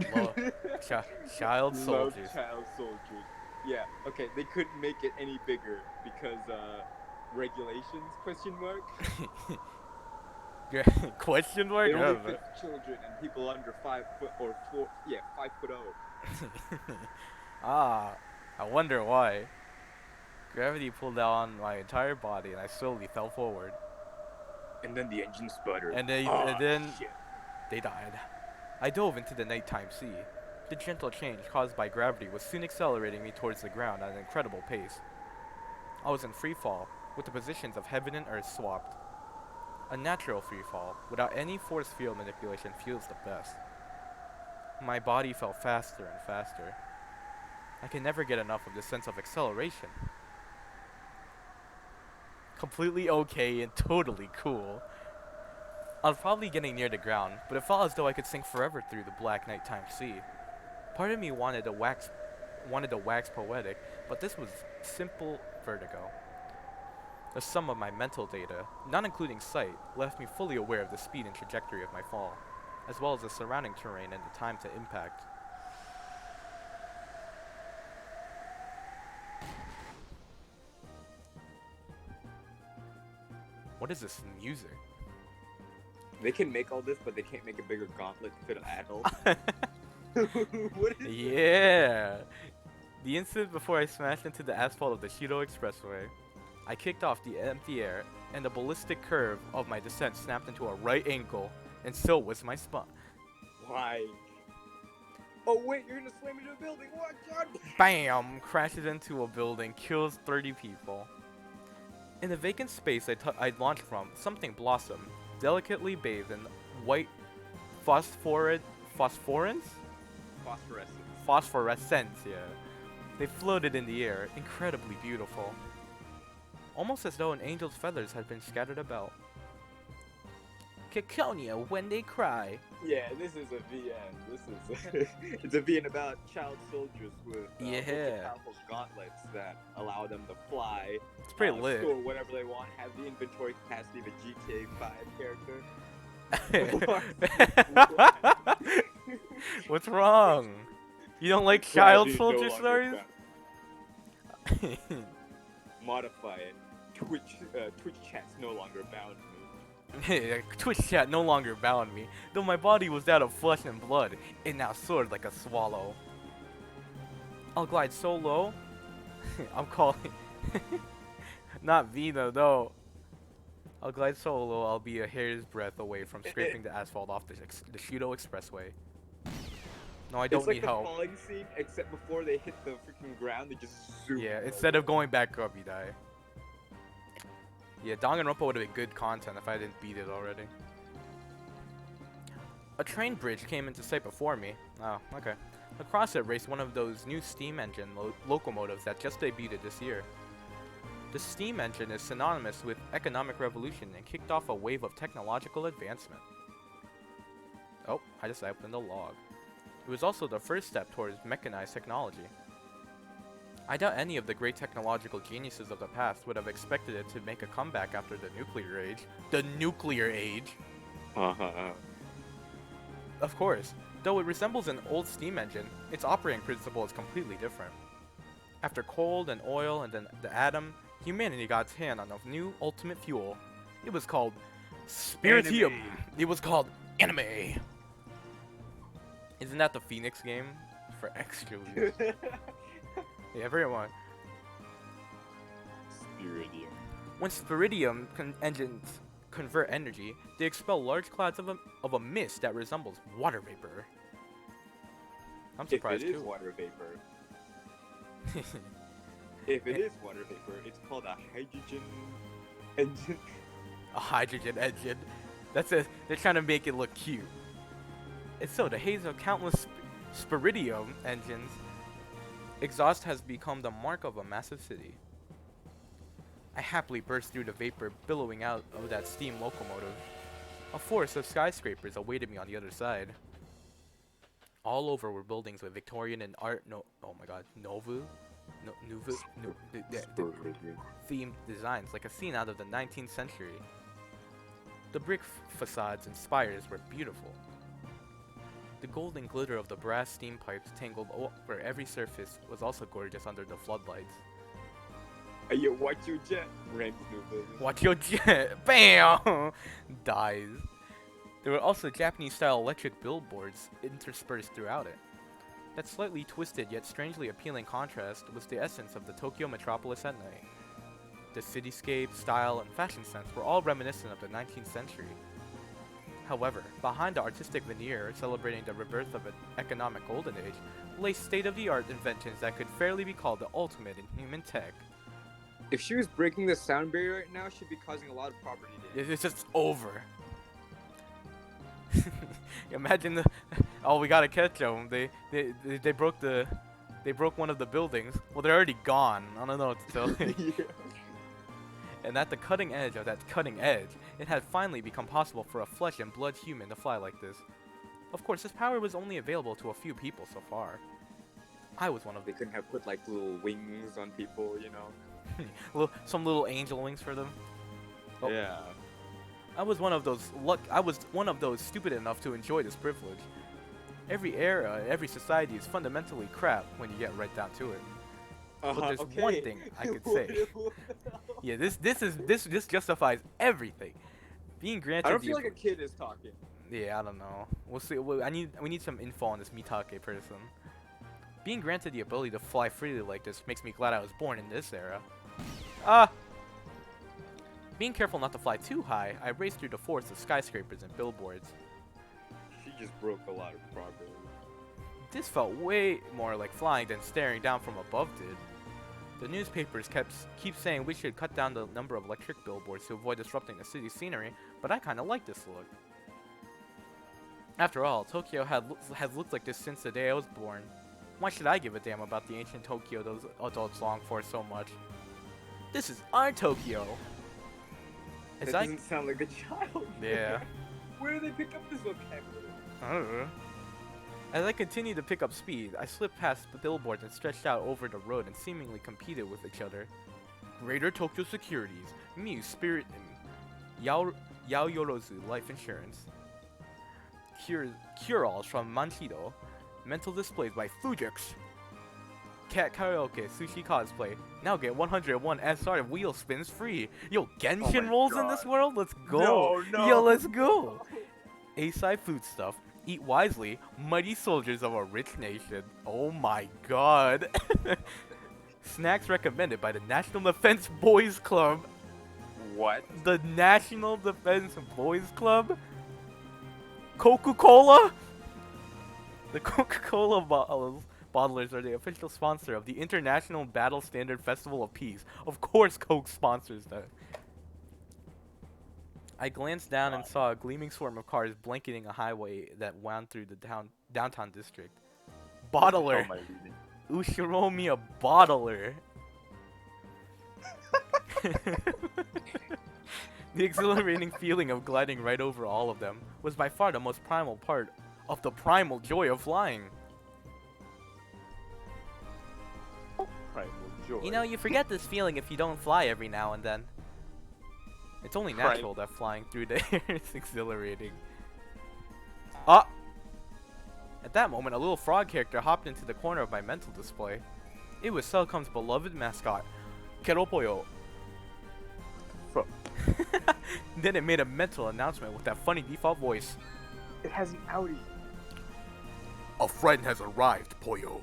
Child Love soldiers. child soldiers. Yeah, okay, they couldn't make it any bigger because, regulations, question mark? Question mark? It only fits children and people under 5 foot or 5'0". Ah, I wonder why. Gravity pulled down my entire body and I slowly fell forward. And then the engine sputtered. And then they died. I dove into the nighttime sea. The gentle change caused by gravity was soon accelerating me towards the ground at an incredible pace. I was in free fall, with the positions of heaven and earth swapped. A natural free fall, without any force field manipulation, feels the best. My body fell faster and faster. I can never get enough of this sense of acceleration. Completely okay and totally cool. I was probably getting near the ground, but it felt as though I could sink forever through the black nighttime sea. Part of me wanted to wax poetic, but this was simple vertigo. The sum of my mental data, not including sight, left me fully aware of the speed and trajectory of my fall, as well as the surrounding terrain and the time to impact. What is this music? They can make all this, but they can't make a bigger gauntlet to fit an adult. What is Yeah. The instant before I smashed into the asphalt of the Shido Expressway, I kicked off the empty air, and the ballistic curve of my descent snapped into a right angle, and so was my spine. Why? Oh wait, you're gonna slam into a building. Watch out! BAM! Crashes into a building, kills 30 people. In the vacant space I'd launched from, something blossomed, delicately bathed in white phosphorescence? Phosphorescence. Phosphorescence, yeah. They floated in the air, incredibly beautiful. Almost as though an angel's feathers had been scattered about. Ciconia when they cry. Yeah, this is a VN. This is it's a VN about child soldiers with powerful gauntlets that allow them to fly, It's pretty lit. store whatever they want, have the inventory capacity of a GTA 5 character. What's wrong? You don't like Glad child you soldier no stories? longer Modify it. Twitch chats no longer bound me. Twitch chat no longer bound me, though my body was that of flesh and blood, it now soared like a swallow. I'll glide so low, I'm calling, not Vina though. I'll glide so low, I'll be a hair's breadth away from scraping the asphalt off the Shido Expressway. No, I don't It's like need the help. falling scene, except before they hit the freaking ground, they just zoom. Yeah, instead of going back up, you die. Yeah, Danganronpa would have been good content if I didn't beat it already. A train bridge came into sight before me. Oh, okay. Across it raced one of those new steam engine locomotives that just debuted this year. The steam engine is synonymous with economic revolution and kicked off a wave of technological advancement. Oh, I just opened a log. It was also the first step towards mechanized technology. I doubt any of the great technological geniuses of the past would have expected it to make a comeback after the nuclear age. The nuclear age! Of course, though it resembles an old steam engine, its operating principle is completely different. After coal and oil and then the atom, humanity got its hand on a new ultimate fuel. It was called Spiritium. Anime. It was called anime. Isn't that the Phoenix game for extra weird? Yeah, everyone. Spiridium. When Spiridium engines convert energy, they expel large clouds of a mist that resembles water vapor. I'm surprised If it is too. water vapor. If it is water vapor, it's called a hydrogen engine. A hydrogen engine. That's it. They're trying to make it look cute. And so, the haze of countless Spiridium engines, exhaust has become the mark of a massive city. I happily burst through the vapor billowing out of that steam locomotive. A forest of skyscrapers awaited me on the other side. All over were buildings with Victorian and Nouveau themed designs like a scene out of the 19th century. The brick facades and spires were beautiful. The golden glitter of the brass steam pipes tangled over every surface was also gorgeous under the floodlights. Hey, yo, watch your jet. Rams new building. Watch your jet! BAM! Dies. There were also Japanese-style electric billboards interspersed throughout it. That slightly twisted yet strangely appealing contrast was the essence of the Tokyo metropolis at night. The cityscape, style, and fashion sense were all reminiscent of the 19th century. However, behind the artistic veneer celebrating the rebirth of an economic golden age lay state-of-the-art inventions that could fairly be called the ultimate in human tech. If she was breaking the sound barrier right now, she'd be causing a lot of property damage. It's just over. Imagine the we gotta catch them. They broke one of the buildings. Well, they're already gone. I don't know what to tell you. Yeah. And at the cutting edge of that cutting edge, it had finally become possible for a flesh and blood human to fly like this. Of course, this power was only available to a few people so far. I was one of They couldn't have put like little wings on people, you know? some little angel wings for them. Oh. Yeah. I was one of those stupid enough to enjoy this privilege. Every era, every society is fundamentally crap when you get right down to it. But there's one thing I could say. Yeah, this justifies everything. Being granted I don't feel like a kid is talking. Yeah, I don't know. We'll see. We need some info on this Mitake person. Being granted the ability to fly freely like this makes me glad I was born in this era. Ah! Being careful not to fly too high, I raced through the forest of skyscrapers and billboards. She just broke a lot of progress. This felt way more like flying than staring down from above did. The newspapers keep saying we should cut down the number of electric billboards to avoid disrupting the city's scenery, but I kinda like this look. After all, Tokyo has looked like this since the day I was born. Why should I give a damn about the ancient Tokyo those adults long for so much? This is our Tokyo! That doesn't sound like a child. Yeah. Where do they pick up this vocabulary? I don't know. As I continued to pick up speed, I slipped past the billboards and stretched out over the road and seemingly competed with each other. Greater Tokyo Securities, Muse Spirit, Yaoyorozu Life Insurance. Cure-alls from Manshido. Mental displays by Fujix. Cat Karaoke Sushi Cosplay. Now get 101 SR wheel spins free. Yo, Genshin rolls in this world? Let's go. No. Yo, let's go. A-side food stuff. Eat wisely. Mighty soldiers of a rich nation. Oh my god. Snacks recommended by the National Defense Boys Club. What? The National Defense Boys Club? Coca-Cola? The Coca-Cola bottlers are the official sponsor of the International Battle Standard Festival of Peace. Of course Coke sponsors that. I glanced down and saw a gleaming swarm of cars blanketing a highway that wound through the downtown district. Bottler! Ushiromi a bottler! The exhilarating feeling of gliding right over all of them was by far the most primal part of the primal joy of flying. Primal joy. You know, you forget this feeling if you don't fly every now and then. It's only natural that flying through the air is exhilarating. Ah! At that moment, a little frog character hopped into the corner of my mental display. It was Cellcom's beloved mascot, Keropoyo. Then it made a mental announcement with that funny default voice. It has an Audi. A friend has arrived, Poyo.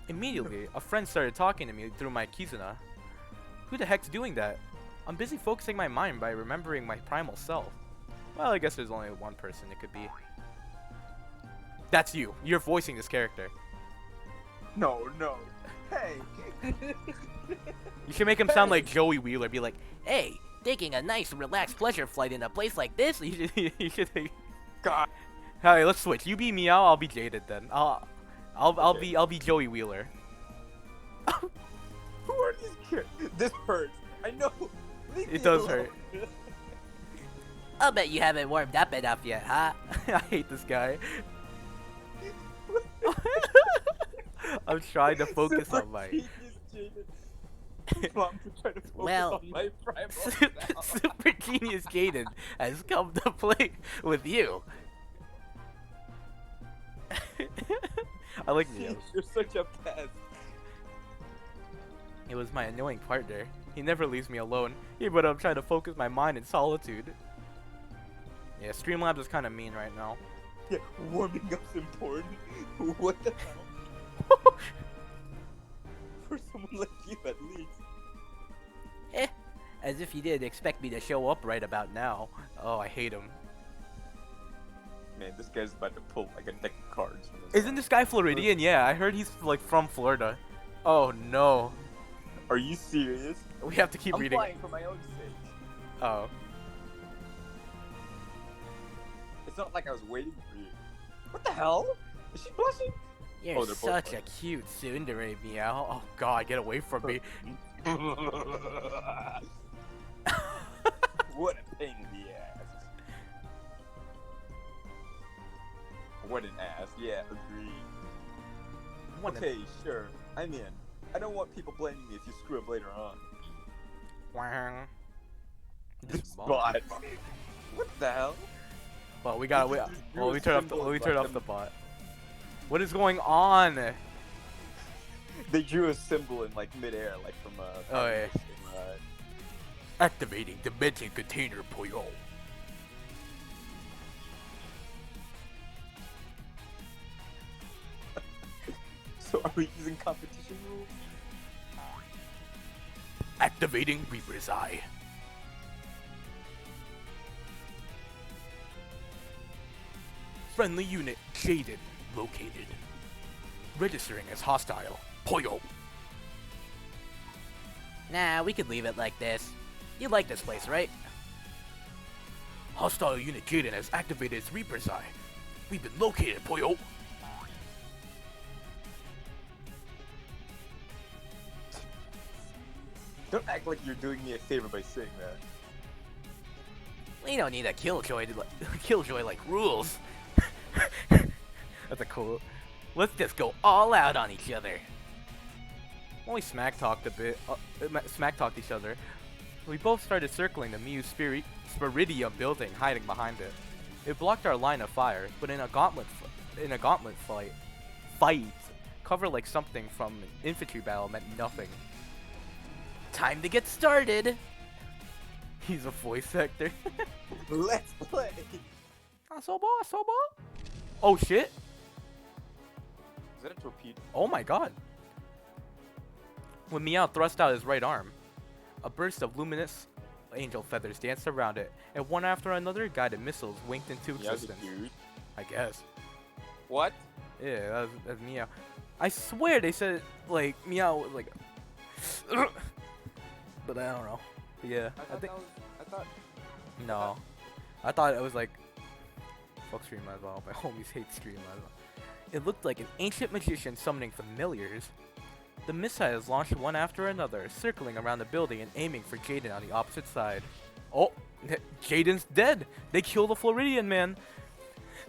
Immediately, a friend started talking to me through my Kizuna. Who the heck's doing that? I'm busy focusing my mind by remembering my primal self. Well, I guess there's only one person it could be. That's you. You're voicing this character. No. Hey. You should make him sound like Joey Wheeler. Be like, hey, taking a nice, relaxed pleasure flight in a place like this. You should. God. Hey, let's switch. You be Meow, I'll be Jaded then. I'll be Joey Wheeler. Who are these kids? This hurts. I know. It does hurt. I'll bet you haven't warmed up enough yet, huh? I hate this guy. I'm trying to focus on my. Mom, trying to focus Well, on my primal Super Genius Jaden has come to play with you. I like Neo. You're such a pest. It was my annoying partner. He never leaves me alone, even when I'm trying to focus my mind in solitude. Yeah, Streamlabs is kind of mean right now. Yeah, warming up's important. What the hell? For someone like you, at least. As if you didn't expect me to show up right about now. Oh, I hate him. Man, this guy's about to pull like a deck of cards from his Isn't this guy Floridian? Yeah, I heard he's like from Florida. Oh no. Are you serious? We have to keep I'm reading. flying for my own sake. Oh. It's not like I was waiting for you. What the hell? Is she blushing? You're Oh, they're both such a blushing. cute tsundere, Meow. Oh god, get away from me. What a pain in the ass. What an ass. Yeah, agreed. Okay, sure. I'm in. I don't want people blaming me if you screw up later on. This Bot. What the hell? Well, we gotta wait. Just drew Well, a we turn off the. symbol We of turn like off a- the bot. What is going on? They drew a symbol in like midair, like from Oh, yeah. from, Activating dimension container, Poyo. Are we using competition rules? Activating Reaper's Eye. Friendly unit Jaden located. Registering as hostile. Poyo. Nah, we could leave it like this. You like this place, right? Hostile unit Jaden has activated its Reaper's Eye. We've been located, Poyo. Don't act like you're doing me a favor by saying that. We don't need a killjoy Killjoy like rules. That's a cool. Let's just go all out on each other. When we smack talked each other, we both started circling the Mew Spiridium building, hiding behind it. It blocked our line of fire, but in a gauntlet fight, cover like something from an infantry battle meant nothing. Time to get started. He's a voice actor. Let's play. Asobo. Oh shit. Is that a torpedo? Oh my god. When Meow thrust out his right arm, a burst of luminous angel feathers danced around it, and one after another guided missiles winked into existence. Dude. I guess. What? Yeah, that's Meow. I swear they said, like, Meow was like... but I don't know. Yeah, I think... No. I thought it was like... Fuck Stream as well. My homies hate Stream as well. It looked like an ancient magician summoning familiars. The missiles launched one after another, circling around the building and aiming for Jaden on the opposite side. Oh, Jaden's dead! They killed the Floridian man!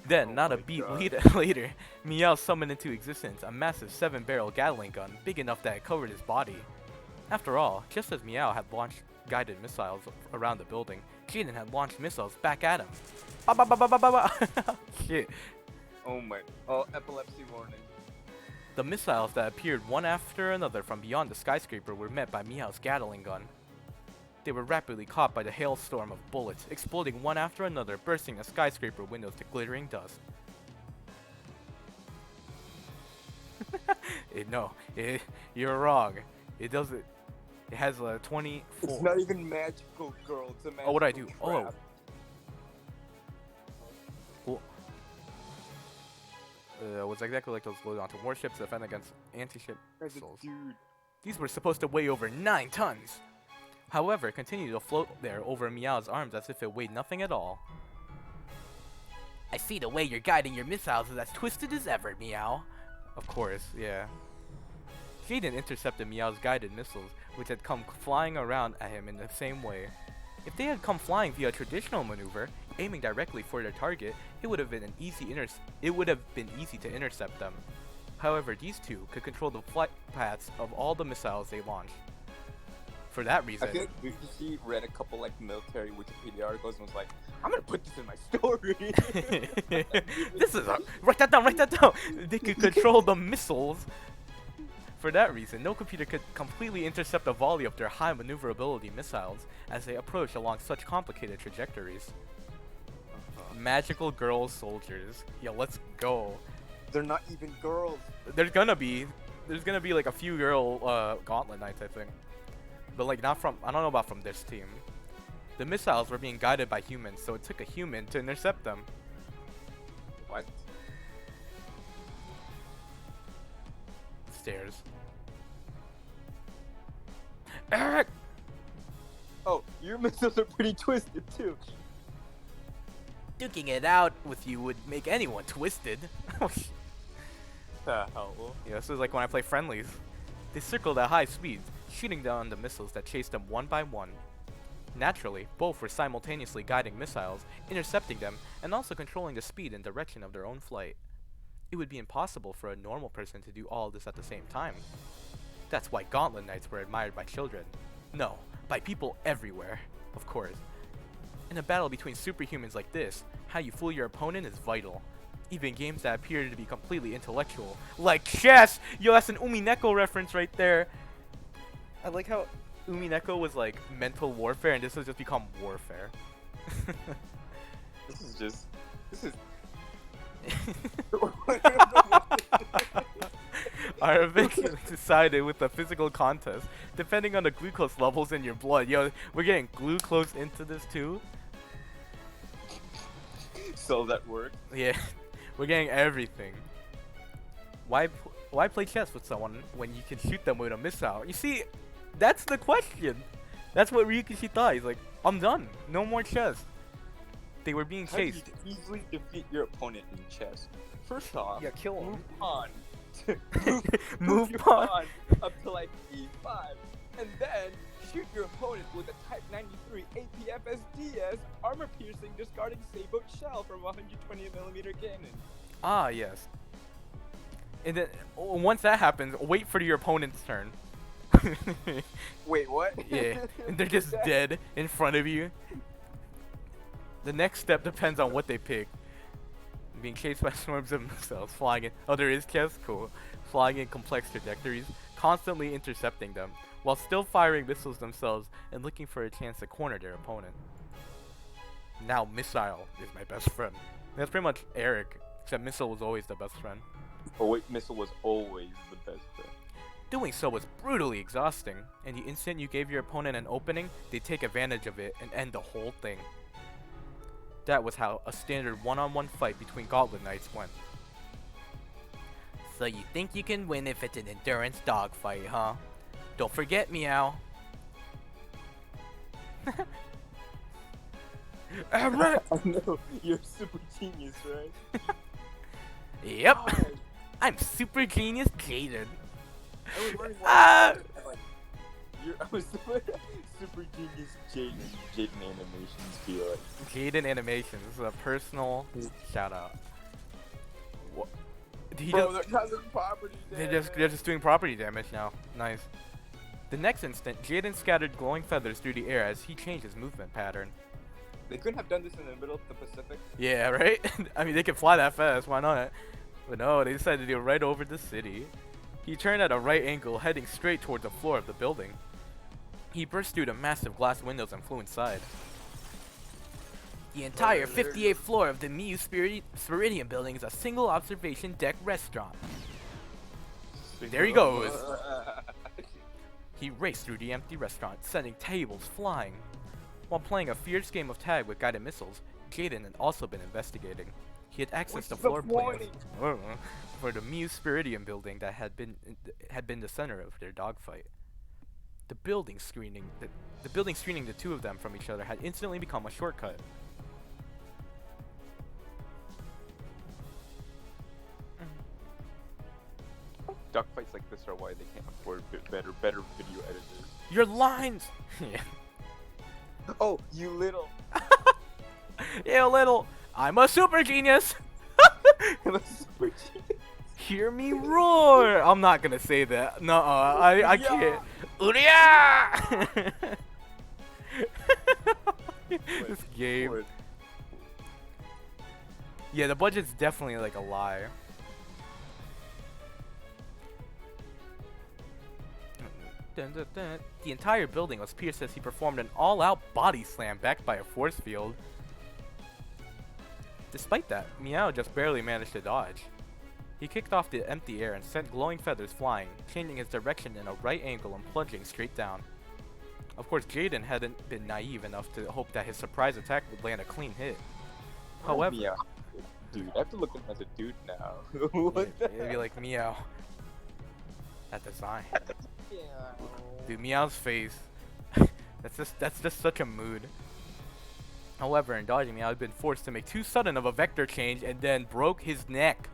Then, not a beat later, Meow summoned into existence a massive 7-barrel Gatling gun, big enough that it covered his body. After all, just as Meow had launched guided missiles around the building, Jaden had launched missiles back at him. Ba ba ba ba ba ba ba. Shit. Oh my. Oh, epilepsy warning. The missiles that appeared one after another from beyond the skyscraper were met by Meow's Gatling gun. They were rapidly caught by the hailstorm of bullets, exploding one after another, bursting the skyscraper windows to glittering dust. You're wrong. It doesn't. It has a 24. It's not even magical, girl. It's a magical. Oh, what do I do? Crap. Oh. Cool. Was exactly like those loaded onto warships to defend against anti-ship missiles. Dude. These were supposed to weigh over 9 tons. However, it continued to float there over Meow's arms as if it weighed nothing at all. I see the way you're guiding your missiles is as twisted as ever, Meow. Of course, yeah. Jaden intercepted Meow's guided missiles, which had come flying around at him in the same way. If they had come flying via traditional maneuver, aiming directly for their target, it would have been easy to intercept them. However, these two could control the flight paths of all the missiles they launched. For that reason, I feel like BBC read a couple like military Wikipedia articles and was like, I'm gonna put this in my story. write that down. They could control the missiles. For that reason, no computer could completely intercept a volley of their high maneuverability missiles as they approach along such complicated trajectories. Magical girl soldiers. Yeah, let's go. They're not even girls. There's gonna be like a few girl gauntlet knights, I think. But like not from, I don't know about from this team. The missiles were being guided by humans, so it took a human to intercept them. What? Stairs. Eric! Oh, your missiles are pretty twisted too. Duking it out with you would make anyone twisted. The hell? Yeah, this is like when I play friendlies. They circled at high speeds, shooting down the missiles that chased them one by one. Naturally, both were simultaneously guiding missiles, intercepting them, and also controlling the speed and direction of their own flight. It would be impossible for a normal person to do all this at the same time. That's why Gauntlet Knights were admired by children. No, by people everywhere, of course. In a battle between superhumans like this, how you fool your opponent is vital. Even games that appear to be completely intellectual, like chess! Yo, that's an Umineko reference right there! I like how Umineko was like mental warfare and this has just become warfare. are eventually decided with a physical contest, depending on the glucose levels in your blood. Yo, we're getting glucose into this too. So that works. Yeah, we're getting everything. Why play chess with someone when you can shoot them with a missile? You see, that's the question. That's what Ryukishi thought. He's like, I'm done. No more chess. They were being How do you chased. easily defeat your opponent in chess? First off, Yeah, kill him. move on. Move your on. pawn up to like e5, and then shoot your opponent with a Type 93 APFSDS armor-piercing discarding sailboat shell from a 120mm cannon. Ah, yes. And then once that happens, wait for your opponent's turn. Wait, what? Yeah, and they're just dead in front of you. The next step depends on what they pick. Being chased by swarms of missiles, flying in. Oh, there is chess? Cool. Flying in complex trajectories, constantly intercepting them, while still firing missiles themselves and looking for a chance to corner their opponent. Now, Missile is my best friend. That's pretty much Eric, except Missile was always the best friend. Oh wait, Missile was always the best friend. Doing so was brutally exhausting, and the instant you gave your opponent an opening, they'd take advantage of it and end the whole thing. That was how a standard one-on-one fight between Gauntlet Knights went. So you think you can win if it's an endurance dogfight, huh? Don't forget, Meow. Alright! I know, you're a super genius, right? Yep. God, I'm super genius Jaden. I was wondering Ah! why. I was super genius Jaden animations feel like. Jaden Animations is a personal shout out. What? He Bro, does- they're causing property they're just doing property damage now. Nice. The next instant, Jaden scattered glowing feathers through the air as he changed his movement pattern. They couldn't have done this in the middle of the Pacific. Yeah, right? I mean, they can fly that fast, why not? But no, they decided to do it right over the city. He turned at a right angle, heading straight towards the floor of the building. He burst through the massive glass windows and flew inside. The entire 58th floor of the Miu Spiridium building is a single observation deck restaurant. There he goes. He raced through the empty restaurant, sending tables flying. While playing a fierce game of tag with guided missiles, Jaden had also been investigating. He had accessed What's the the floor plans point? for the Miu Spiridium building that had been the center of their dogfight. The building screening the two of them from each other had instantly become a shortcut. Duck fights like this are why they can't afford better video editors. Your lines! Yeah. Oh, you little. Yeah, little. I'm a super genius! Super genius. Hear me roar! I'm not gonna say that. No, I Yeah. can't. Uria! This game. Word. Yeah, the budget's definitely like a lie. Dun, dun, dun. The entire building was pierced as he performed an all-out body slam backed by a force field. Despite that, Meow just barely managed to dodge. He kicked off the empty air and sent glowing feathers flying, changing his direction in a right angle and plunging straight down. Of course, Jaden hadn't been naive enough to hope that his surprise attack would land a clean hit. However, Yeah. Dude, I have to look at him as a dude now. What the it'd be like Meow. That design. Yeah. Dude, Meow's face. that's just such a mood. However, in dodging, Meow had been forced to make too sudden of a vector change and then broke his neck.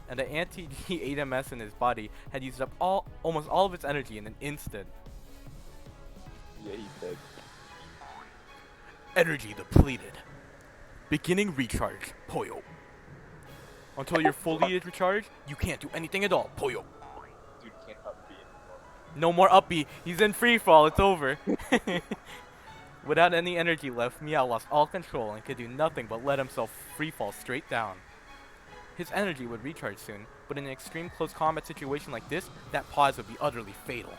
And the anti-G AMS in his body had used up almost all of its energy in an instant. Yeah, he said. Energy depleted. Beginning recharge, Poyo. Until you're fully recharged, you can't do anything at all, Poyo. Dude can't upbeat anymore. No more uppy. He's in free fall. It's over. Without any energy left, Meow lost all control and could do nothing but let himself free fall straight down. His energy would recharge soon, but in an extreme close combat situation like this, that pause would be utterly fatal.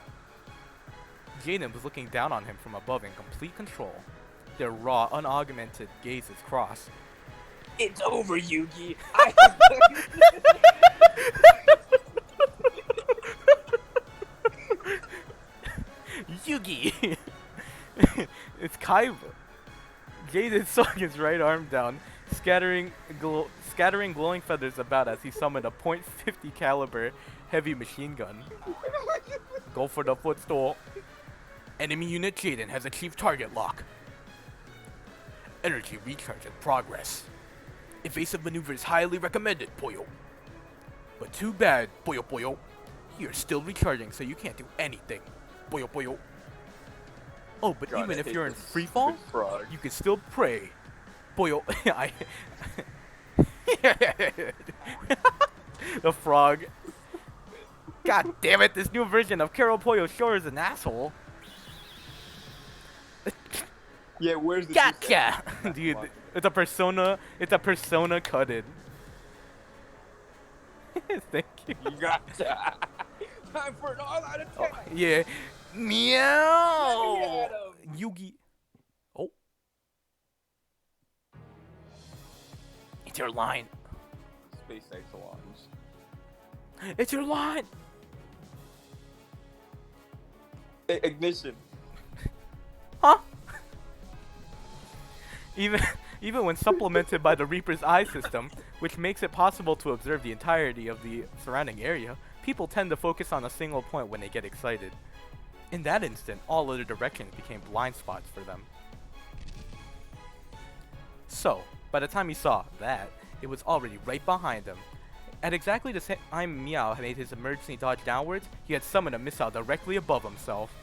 Jaden was looking down on him from above in complete control. Their raw, unaugmented gazes crossed. It's over, Yugi. Kaiba. Jaden swung his right arm down, scattering glowing feathers about as he summoned a .50 caliber heavy machine gun. Go for the footstool. Enemy unit Jaden has achieved target lock. Energy recharge in progress. Evasive maneuver is highly recommended, Poyo. But too bad, Poyo Poyo. You're still recharging, so you can't do anything. Poyo Poyo. Oh, but God, even I if hate you're in this free fall, stupid frog. you can still pray. Poyo. I. The frog. God damn it, this new version of Carol Poyo sure is an asshole. Yeah, where's the Gotcha! juice? Dude, Come on. it's a persona cutted. Thank you. You gotcha. Time for an all-out attack. Oh, yeah. Meow! Let me Yugi. Oh. It's your line. Space Exelons. It's your line! Ignition. Huh? Even when supplemented by the Reaper's Eye system, which makes it possible to observe the entirety of the surrounding area, people tend to focus on a single point when they get excited. In that instant, all other directions became blind spots for them. So, by the time he saw that, it was already right behind him. At exactly the same time Meow made his emergency dodge downwards, he had summoned a missile directly above himself.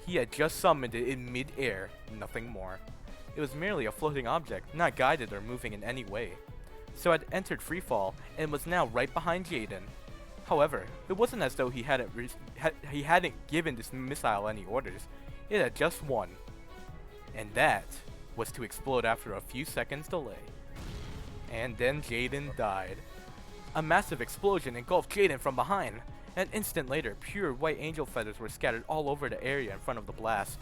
He had just summoned it in mid-air, nothing more. It was merely a floating object, not guided or moving in any way. So it entered freefall and was now right behind Jaden. However, it wasn't as though he hadn't given this missile any orders. It had just one. And that was to explode after a few seconds delay. And then Jaden died. A massive explosion engulfed Jaden from behind. An instant later, pure white angel feathers were scattered all over the area in front of the blast.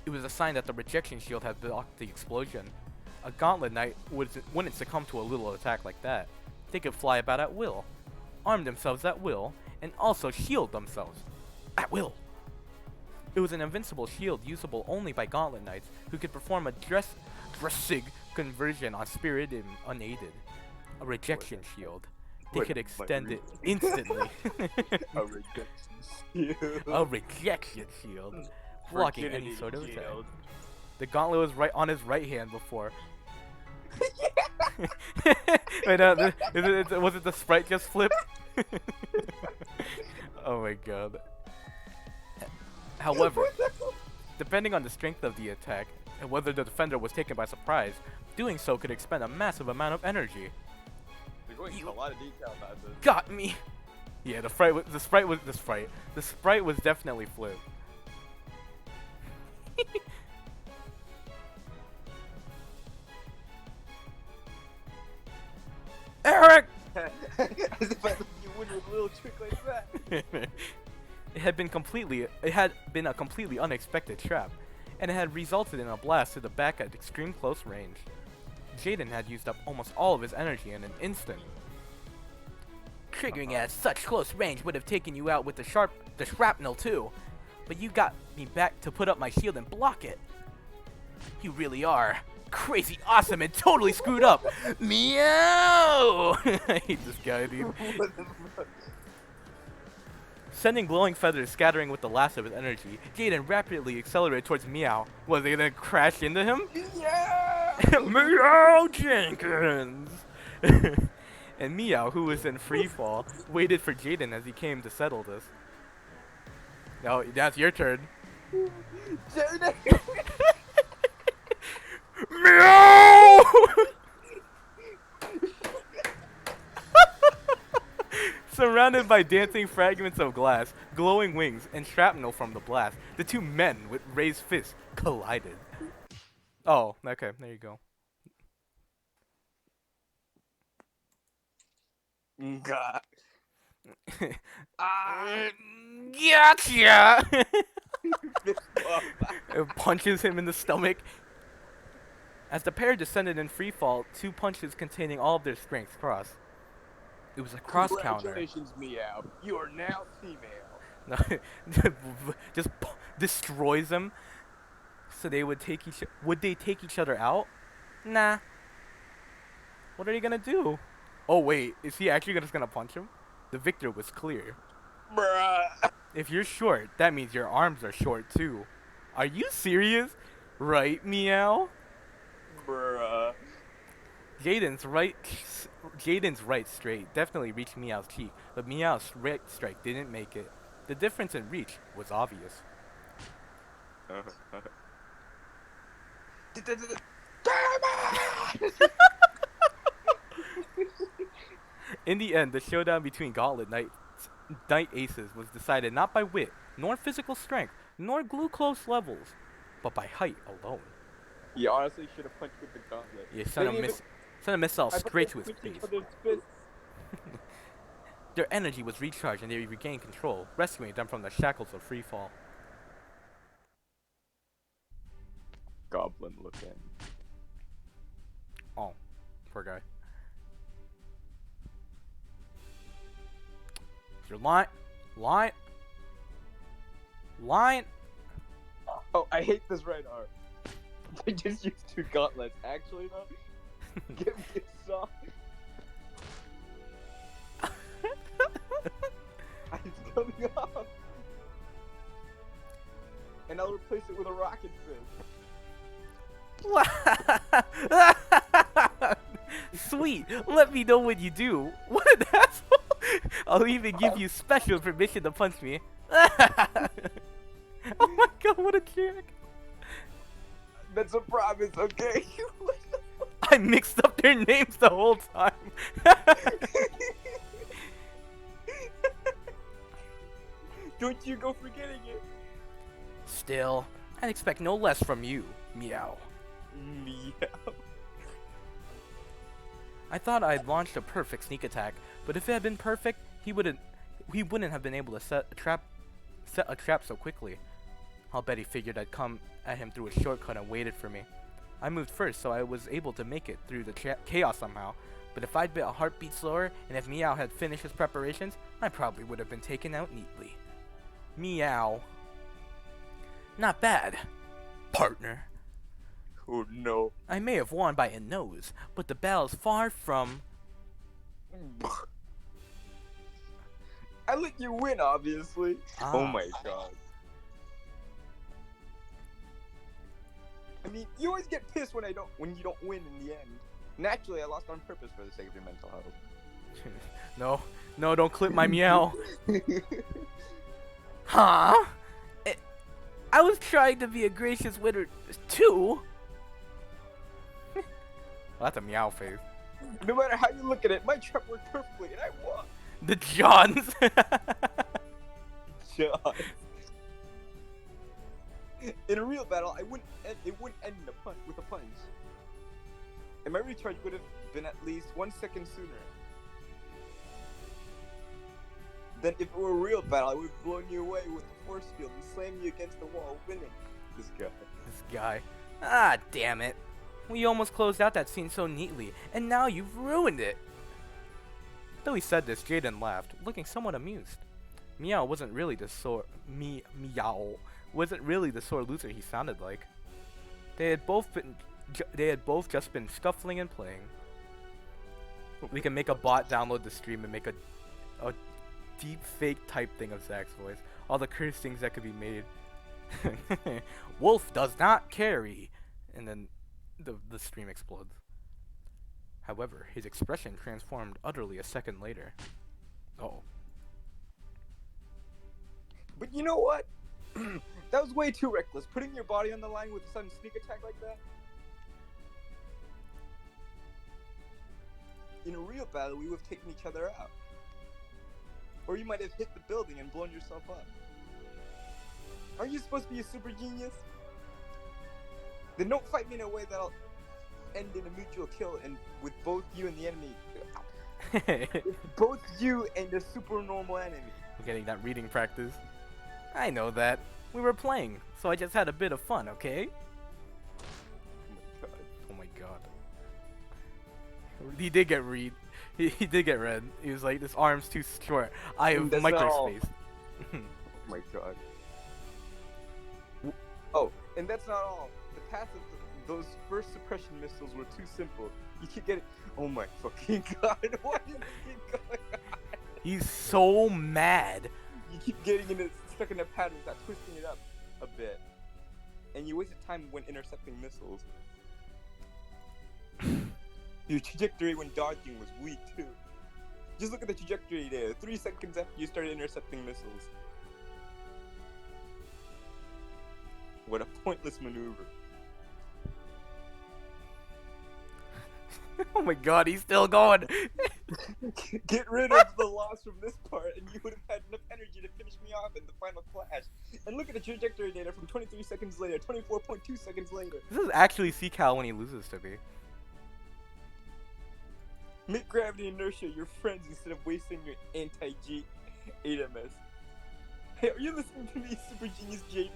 It was a sign that the rejection shield had blocked the explosion. A gauntlet knight wouldn't succumb to a little attack like that. They could fly about at will, arm themselves at will, and also shield themselves at will. It was an invincible shield usable only by gauntlet knights who could perform a dressig conversion on Spiridium unaided. A rejection shield. They could extend it instantly. A rejection shield. A rejection shield. Blocking any Virginity sort of attack. shield. The gauntlet was right on his right hand before. Wait, was it the sprite just flipped? Oh my god. However, depending on the strength of the attack and whether the defender was taken by surprise, doing so could expend a massive amount of energy. They're going into a lot of detail about this. Got me. Yeah, the sprite was definitely flipped. Eric! As if I let you win with a little trick like that. It had been a completely unexpected trap, and it had resulted in a blast to the back at extreme close range. Jaden had used up almost all of his energy in an instant. Triggering at such close range would have taken you out with the shrapnel too, but you got me back to put up my shield and block it. You really are crazy awesome and totally screwed up. Meow! I hate this guy, dude. What the fuck? Sending glowing feathers scattering with the last of his energy, Jaden rapidly accelerated towards Meow. Was he gonna crash into him? Yeah! Meow Jenkins! And Meow, who was in free fall, waited for Jaden as he came to settle this. Now, that's your turn. Meow! Surrounded by dancing fragments of glass, glowing wings, and shrapnel from the blast, the two men with raised fists collided. Oh, okay, there you go. God. Gotcha! It punches him in the stomach. As the pair descended in free fall, two punches containing all of their strength crossed. It was a cross counter. Congratulations, Meow. You are now female. Just destroys him. So they would would they take each other out? Nah. What are they gonna do? Oh wait, is he actually just gonna punch him? The victor was clear. Bruh. If you're short, that means your arms are short too. Are you serious? Right, Meow? Bruh. Jaden's right straight definitely reached Meow's cheek, but Meow's right strike didn't make it. The difference in reach was obvious. In the end, the showdown between Knight Aces was decided not by wit, nor physical strength, nor glucose levels, but by height alone. You honestly should have punched with the gauntlet. You sent a missile I thought straight they to his punched each face. other's fists. Their energy was recharged and they regained control, rescuing them from the shackles of free fall. Goblin looking. Oh, poor guy. Your line. Oh, I hate this right arm. I just used 2 gauntlets. Actually, though, give me a song. It's coming off. And I'll replace it with a rocket fist. Sweet. Let me know when you do. What an asshole. I'll even give you special permission to punch me. Oh my god, what a jerk. That's a promise, okay? I mixed up their names the whole time. Don't you go forgetting it. Still, I'd expect no less from you, Meow. Meow. I thought I'd launched a perfect sneak attack, but if it had been perfect, he wouldn't have been able to set a trap so quickly. I'll bet he figured I'd come at him through a shortcut and waited for me. I moved first, so I was able to make it through the chaos somehow. But if I'd been a heartbeat slower, and if Meow had finished his preparations, I probably would have been taken out neatly. Meow. Not bad, partner. Oh no. I may have won by a nose, but the battle's far from... I let you win, obviously. Ah. Oh my god. I mean, you always get pissed when you don't win in the end. Naturally, I lost on purpose for the sake of your mental health. No, don't clip my Meow. Huh? I was trying to be a gracious winner too. Well, that's a Meow face. No matter how you look at it, my trap worked perfectly, and I won. The Johns. John. In a real battle, it wouldn't end with a punch. And my recharge would have been at least 1 second sooner. Then if it were a real battle, I would have blown you away with the force field and slammed you against the wall, winning. This guy. Ah, damn it. We almost closed out that scene so neatly, and now you've ruined it. Though he said this, Jaden laughed, looking somewhat amused. Meow wasn't really the sore loser he sounded like. They had both just been scuffling and playing. We can make a bot download the stream and make a deep fake type thing of Zach's voice. All the cursings that could be made. Wolf does not carry, and then the stream explodes. However, his expression transformed utterly a second later. Oh. But you know what? That was way too reckless. Putting your body on the line with a sudden sneak attack like that. In a real battle, we would have taken each other out. Or you might have hit the building and blown yourself up. Aren't you supposed to be a super genius? Then don't fight me in a way that'll end in a mutual kill and with both you and the enemy. Both you and a super normal enemy. I'm getting that reading practice. I know that. We were playing, so I just had a bit of fun, okay? Oh my god. He did get read. He did get red. He was like, this arm's too short. I have microspace. Oh my god. Oh, And that's not all. The path of those first suppression missiles were too simple. You keep getting. Oh my fucking god! Why does this keep going on? He's so mad. You keep getting stuck in a pattern without twisting it up a bit, and you wasted time when intercepting missiles. Your trajectory when dodging was weak too. Just look at the trajectory there. 3 seconds after you started intercepting missiles. What a pointless maneuver. Oh my god, he's still going. Get rid of the loss from this part, and you would have had enough energy to finish me off in the final clash. And look at the trajectory data from 23 seconds later, 24.2 seconds later. This is actually Cical when he loses to me. Make gravity inertia your friends instead of wasting your anti-G 8MS. Hey, are you listening to me, Super Genius Jaden?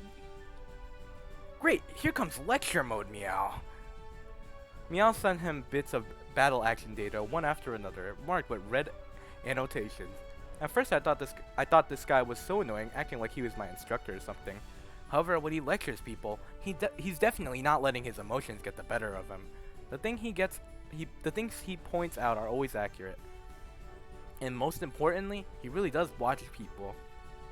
Great, here comes lecture mode, Meow. Meow sent him bits of battle action data, one after another, marked with red annotations. At first I thought this guy was so annoying, acting like he was my instructor or something. However, when he lectures people, he's definitely not letting his emotions get the better of him. The things he points out are always accurate. And most importantly, he really does watch people.